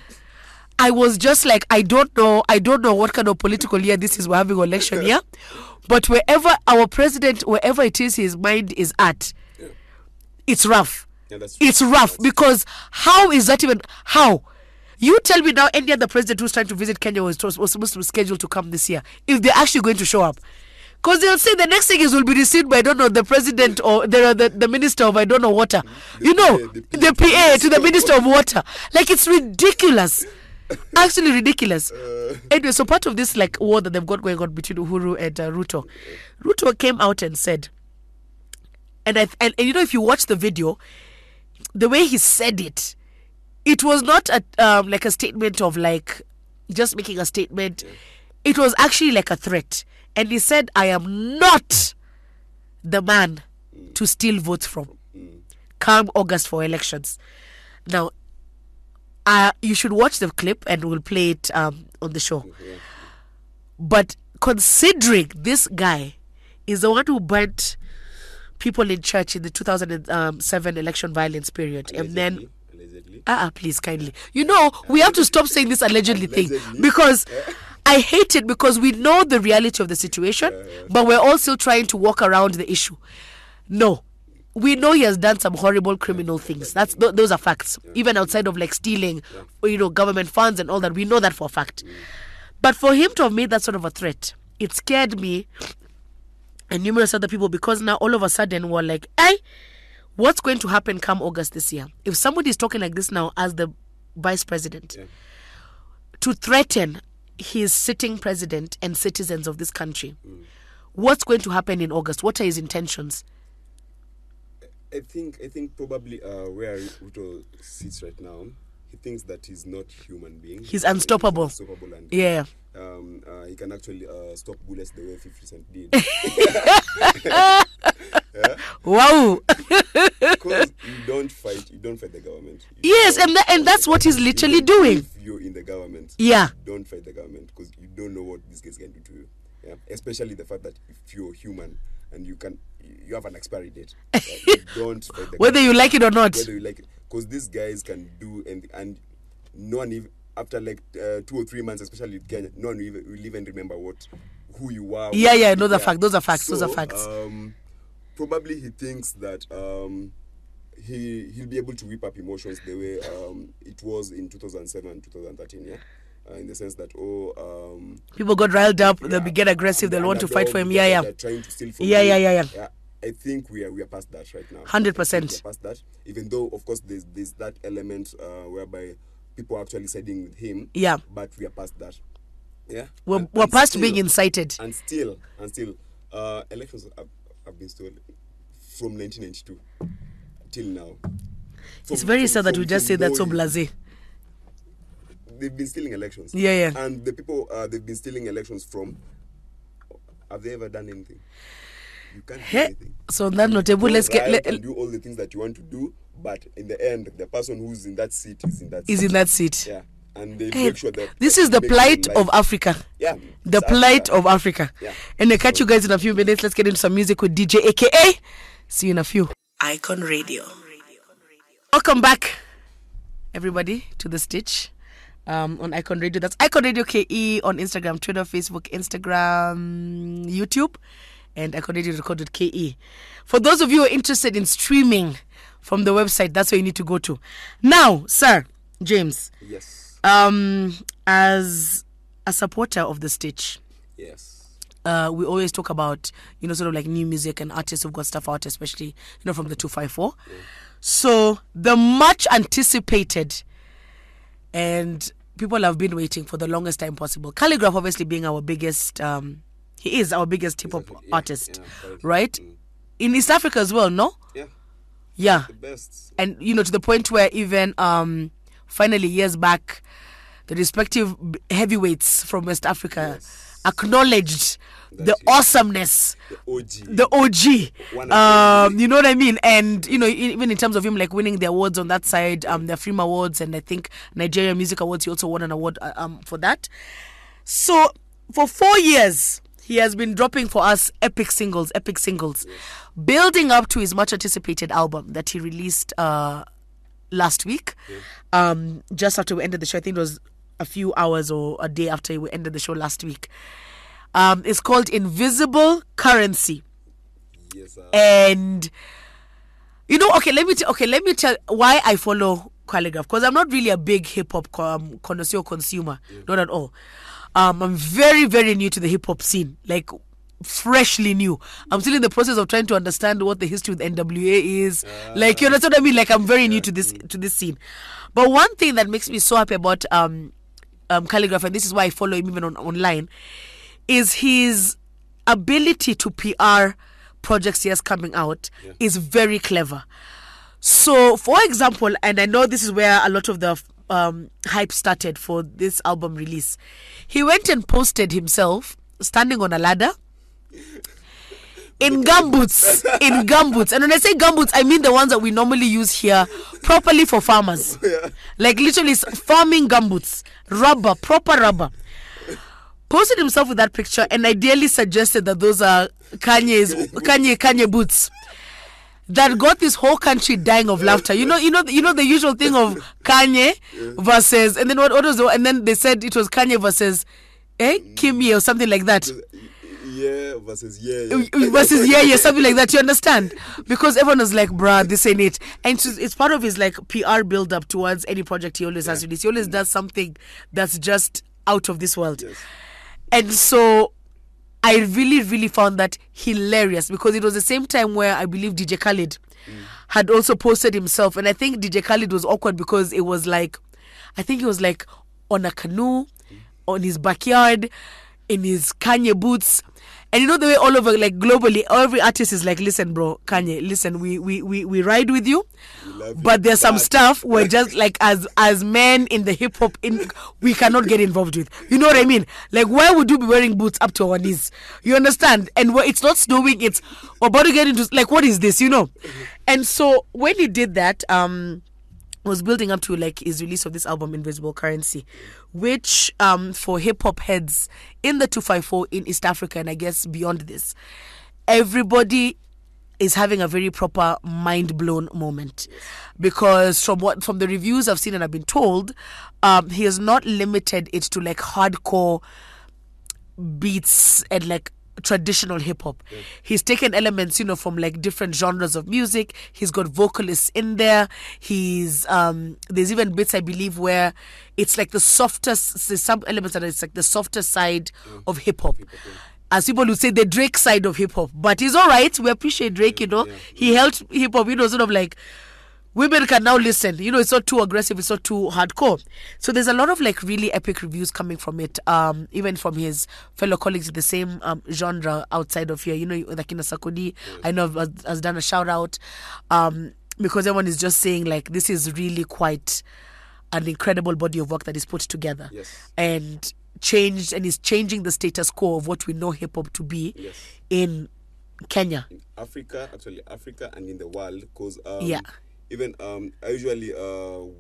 I was just like, I don't know what kind of political year this is. We're having election year, but wherever our president, wherever it is his mind is at, it's rough. Yeah, that's true. It's rough because how is that even? How? You tell me now, any other president who's trying to visit Kenya was supposed to be scheduled to come this year, if they're actually going to show up. Because they'll say the next thing is will be received by, I don't know, the president or the minister of, I don't know, water. The PA to the minister of water. Like, it's ridiculous. Actually ridiculous. Anyway, so part of this like war that they've got going on between Uhuru and Ruto. Ruto came out and said, and if you watch the video, the way he said it, it was not like a statement of like just making a statement. It was actually like a threat. And he said, I am not the man to steal votes from. Come August for elections. Now, you should watch the clip and we'll play it on the show. But considering this guy is the one who burnt people in church in the 2007 election violence period. Allegedly. And then... please, kindly. We have to stop saying this allegedly thing because I hate it because we know the reality of the situation, but we're all still trying to walk around the issue. No. We know he has done some horrible criminal things. Those are facts. Even outside of like stealing, government funds and all that, we know that for a fact. But for him to have made that sort of a threat, it scared me and numerous other people because now all of a sudden we're like, hey, what's going to happen come August this year? If somebody is talking like this now as the vice president, to threaten his sitting president and citizens of this country, what's going to happen in August? What are his intentions? I think probably where Ruto sits right now, he thinks that he's not human being. He's unstoppable. He's unstoppable and he can actually stop bullets the way 50 Cent did. Wow. Because you don't fight the government. And that's what he's literally doing. If you're in the government, don't fight the government because you don't know what this guys can do to you. Yeah, especially the fact that if you're human and you have an expiry date, you don't fight the whether government. you like it or not. Whether you like it, because these guys can do and no one even after like 2 or 3 months, especially in Kenya, no one will even remember who you are. Those are facts. Those are facts. Those are facts. Probably he thinks that he'll be able to whip up emotions the way it was in 2007, 2013, in the sense that people got riled up, they'll get aggressive, they'll want to fight for him. They're trying to steal from him. I think we are past that right now. 100%. We're past that, even though of course there's that element whereby people are actually siding with him. Yeah. But we are past that. Yeah. We're past being incited. And still, elections have been stolen from 1992 till now. It's very sad that we just say that so blasé. They've been stealing elections. And the people they've been stealing elections from, have they ever done anything? You can't do anything. So on that note, let's get do all the things that you want to do, but in the end, the person who's in that seat is in that seat. Yeah. And they make sure that this is the plight of Africa. Yeah. The plight of Africa. Yeah. And I'll catch you guys in a few minutes. Let's get into some music with DJ AKA. See you in a few. Icon Radio. Welcome back, everybody, to the Stitch. On Icon Radio. That's Icon Radio KE on Instagram, Twitter, Facebook, Instagram, YouTube, and Icon Radio KE. For those of you who are interested in streaming from the website, that's where you need to go to. Now, Sir James. Yes. As a supporter of the Stitch. Yes. We always talk about, sort of like new music and artists who've got stuff out, especially, from the 254. Yeah. So the much anticipated and people have been waiting for the longest time possible. Calligraph obviously being our biggest, he is our biggest hip-hop artist, right? In East Africa as well, no? Yeah. The best. And, to the point where even finally years back, the respective heavyweights from West Africa acknowledged the awesomeness, the OG. You know what I mean? And even in terms of him like winning the awards on that side, the Freema Awards, and I think Nigeria Music Awards, he also won an award for that. So for 4 years he has been dropping for us epic singles, building up to his much anticipated album that he released last week, just after we ended the show. I think it was a few hours or a day after we ended the show last week. It's called Invisible Currency. Yes, and let me tell why I follow Calligraph, because I'm not really a big hip hop connoisseur consumer, not at all. I'm very, very new to the hip hop scene, like freshly new. I'm still in the process of trying to understand what the history with NWA is. Like, you understand what I mean? Like, I'm very new to this scene. But one thing that makes me so happy about Calligraph, and this is why I follow him even online, is his ability to PR projects he has coming out is very clever. So, for example, and I know this is where a lot of the hype started for this album release, he went and posted himself standing on a ladder in gumboots. And when I say gumboots, I mean the ones that we normally use here properly for farmers. Like literally farming gumboots, proper rubber. Posted himself with that picture and ideally suggested that those are Kanye boots. That got this whole country dying of laughter. You know the usual thing of Kanye versus, and then what was the, and then they said it was Kanye versus Kimye or something like that. Versus something like that. You understand? Because everyone was like, bruh, this ain't it. And it's part of his like PR build up towards any project he always has released. He always does something that's just out of this world. And so I really, really found that hilarious, because it was the same time where I believe DJ Khaled had also posted himself. And I think DJ Khaled was awkward because it was like, I think he was like on a canoe, on his backyard, in his Kanye boots. And you know the way all over, like globally, every artist is like, listen, bro, Kanye, listen, we ride with you, but there's some stuff where just like as men in the hip hop, we cannot get involved with. You know what I mean? Like, why would you be wearing boots up to our knees? You understand? And where it's not snowing, it's about to get into, like, what is this? You know? And so when he did that, was building up to like his release of this album Invisible Currency, which for hip hop heads in the 254 in East Africa and I guess beyond this, everybody is having a very proper mind blown moment, because from the reviews I've seen and I've been told, he has not limited it to like hardcore beats and like traditional hip hop. He's taken elements, from like different genres of music. He's got vocalists in there. He's there's even bits I believe where it's like the softest, there's some elements that it's like the softer side of hip hop. As people would say, the Drake side of hip hop. But he's all right. We appreciate Drake, He helped hip hop, sort of like women can now listen. It's not too aggressive. It's not too hardcore. So there's a lot of like really epic reviews coming from it, even from his fellow colleagues in the same genre outside of here. Like in Sakudi, I know has done a shout out, because everyone is just saying like this is really quite an incredible body of work that is put together, and is changing the status quo of what we know hip hop to be in Kenya, in Africa, and in the world, because even I usually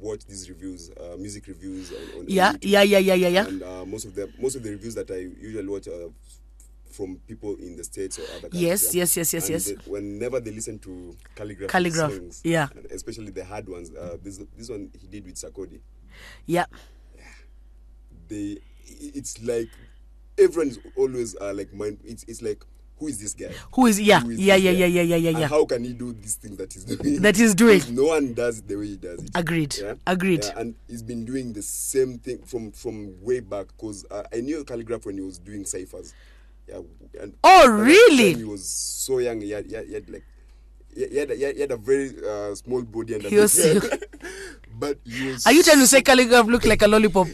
watch these reviews, music reviews on YouTube. And most of the reviews that I usually watch are from people in the States or other countries. Yes. Whenever they listen to Calligraph songs, and especially the hard ones, this one he did with Sakodi. It's like everyone is always like mind. It's like, who is this guy? How can he do these things that he's doing? Because no one does it the way he does it. Agreed. And he's been doing the same thing from way back, because I knew Calligraph when he was doing ciphers. Really? He was so young. He had a very small body and but he was. Are you trying to say Calligraph looked like a lollipop?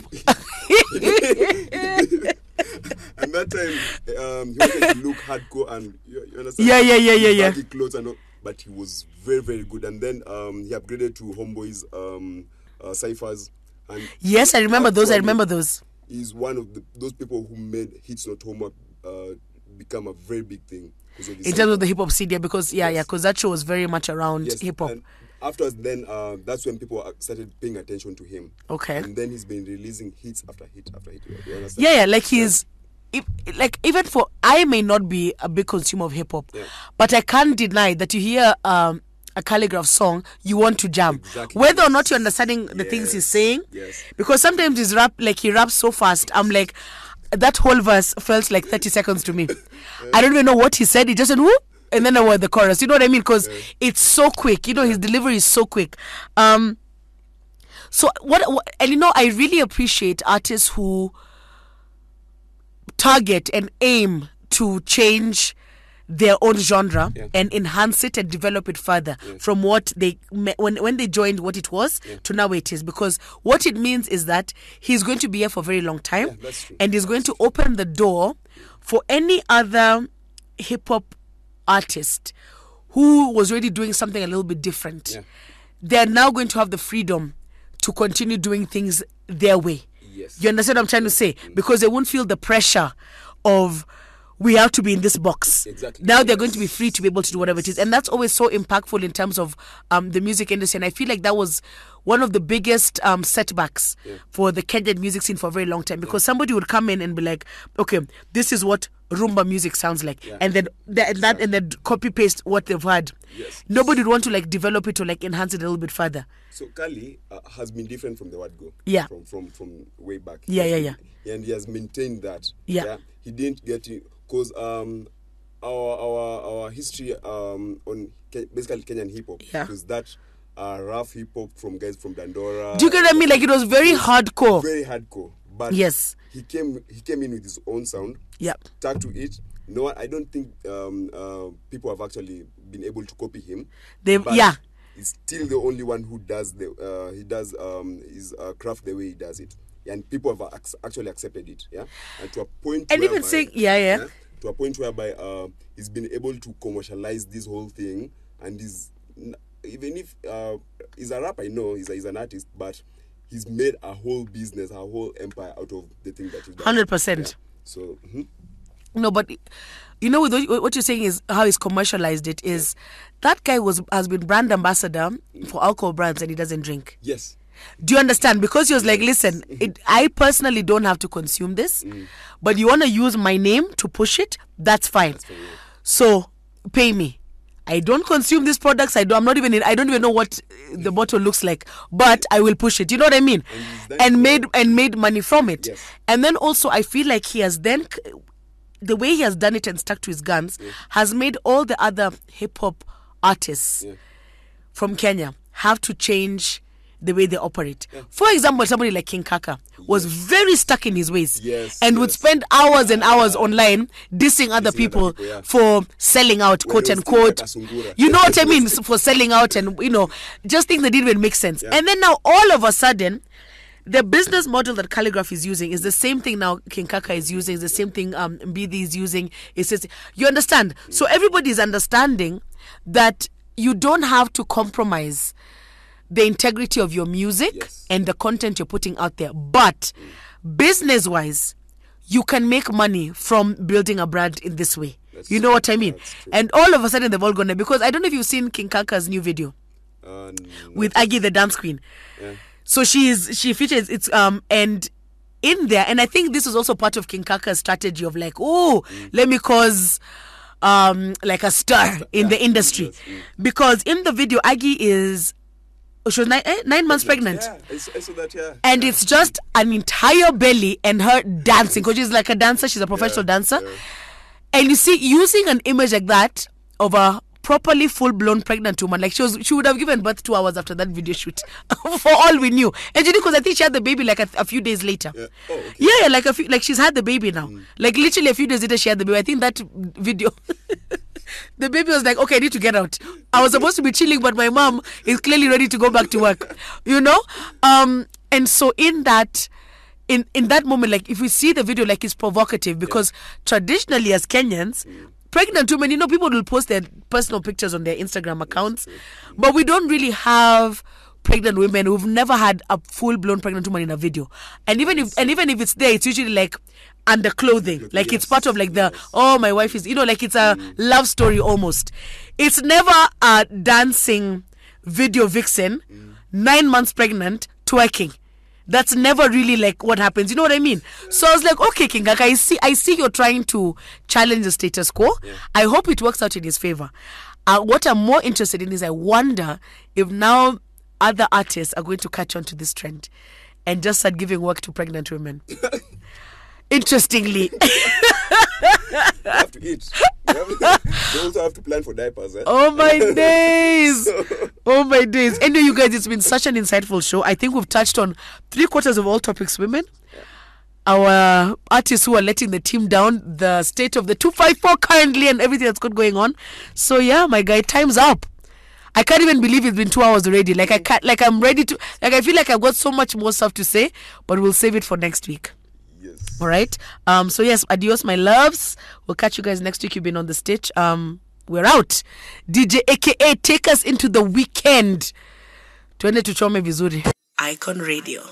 And that time, he wanted to look hardcore and you understand? Baggy clothes and all, but he was very, very good. And then he upgraded to Homeboy's ciphers. And yes, I remember those. He's one of those people who made Hitch Not Homework become a very big thing. In terms of the hip hop scene, because because that show was very much around hip hop. Afterwards, then that's when people started paying attention to him. Okay. And then he's been releasing hits after hit after hit. You understand? Like he's even for, I may not be a big consumer of hip hop, but I can't deny that you hear a Calligraph song, you want to jam. Exactly. Whether or not you're understanding the things he's saying. Yes. Because sometimes he raps so fast. I'm like, that whole verse felt like 30 seconds to me. I don't even know what he said. He just said, whoop, and then I was the chorus. You know what I mean? Because it's so quick. You know, his delivery is so quick. So what, and you know, I really appreciate artists who target and aim to change their own genre and enhance it and develop it further from what they when they joined what it was to now it is, because what it means is that he's going to be here for a very long time, and he's going to open the door for any other hip hop artist who was already doing something a little bit different. They're now going to have the freedom to continue doing things their way. You understand what I'm trying to say? Because they won't feel the pressure of, we have to be in this box. Now they're going to be free to be able to do whatever it is. And that's always so impactful in terms of the music industry. And I feel like that was one of the biggest setbacks for the Kenyan music scene for a very long time. Because somebody would come in and be like, okay, this is what rumba music sounds like. And then and then copy paste what they've heard. Nobody would want to like develop it or like enhance it a little bit further. So Kali has been different from the word go. From way back. And he has maintained that. He didn't get it. Because our history on basically Kenyan hip hop is that rough hip hop from guys from Dandora. Do you get what I mean? Like, it was very hardcore. Very hardcore. But he came in with his own sound. Stuck to it. No, I don't think people have actually been able to copy him. He's still the only one who does his craft the way he does it. And people have actually accepted it, and to a point. And even saying, to a point whereby he's been able to commercialize this whole thing, and even if he's a rapper, I know he's an artist, but he's made a whole business, a whole empire out of the thing that he's done. 100%. So. No, but you know what you're saying is how he's commercialized it is that guy has been brand ambassador for alcohol brands and he doesn't drink. Do you understand? Because he was like, listen, I personally don't have to consume this, but you want to use my name to push it, that's fine. So pay me. I don't consume these products. I don't even know what the bottle looks like, but I will push it. You know what I mean? And made money from it. And then also I feel like he has then, the way he has done it and stuck to his guns has made all the other hip hop artists from Kenya have to change the way they operate. For example, somebody like King Kaka was very stuck in his ways and would spend hours and hours online dissing other people for selling out, quote unquote. You know what I mean? For selling out and, you know, just things that didn't even make sense. And then now all of a sudden, the business model that Calligraph is using is the same thing now King Kaka is using, is the same thing Mbidi is using. It's just, you understand? So everybody is understanding that you don't have to compromise the integrity of your music and the content you're putting out there. But business-wise, you can make money from building a brand in this way. You know what I mean? And all of a sudden they've all gone there. Because I don't know if you've seen King Kaka's new video with Aggie the dance queen. So she features and in there, and I think this is also part of King Kaka's strategy of like, let me cause like a star in the industry. Because in the video, Aggie she was 9 months pregnant. I saw that, And it's just an entire belly and her dancing, because she's like a dancer, she's a professional dancer. And you see, using an image like that of a properly full-blown pregnant woman, like she would have given birth 2 hours after that video shoot, for all we knew. And you know, because I think she had the baby like a few days later. Like she's had the baby now. Like literally a few days later she had the baby. I think that video the baby was like, okay, I need to get out. I was supposed to be chilling, but my mom is clearly ready to go back to work. You know? And so in that moment, like if we see the video, like it's provocative, because traditionally as Kenyans, pregnant women, you know, people will post their personal pictures on their Instagram accounts, but we don't really have pregnant women who've never had a full-blown pregnant woman in a video. And even if it's there, it's usually like under clothing, like it's part of like the my wife is, you know, like it's a love story almost. It's never a dancing video vixen 9 months pregnant twerking. That's never really like what happens. You know what I mean? So I was like, okay, King Kaka, I see you're trying to challenge the status quo. I hope it works out in his favor. What I'm more interested in is I wonder if now other artists are going to catch on to this trend and just start giving work to pregnant women. Interestingly. You have to eat. They also have to plan for diapers. Oh my days. Oh my days. Anyway, you guys, it's been such an insightful show. I think we've touched on 3/4 of all topics women. Our artists who are letting the team down, the state of the 254 currently, and everything that's got going on. So yeah, my guy, time's up. I can't even believe it's been 2 hours already. I'm ready to, I feel like I've got so much more stuff to say, but we'll save it for next week. Yes. All right. So yes, adios, my loves. We'll catch you guys next week. You've been on the stage. We're out. DJ AKA, take us into the weekend. Tuende tuchome vizuri. Icon Radio.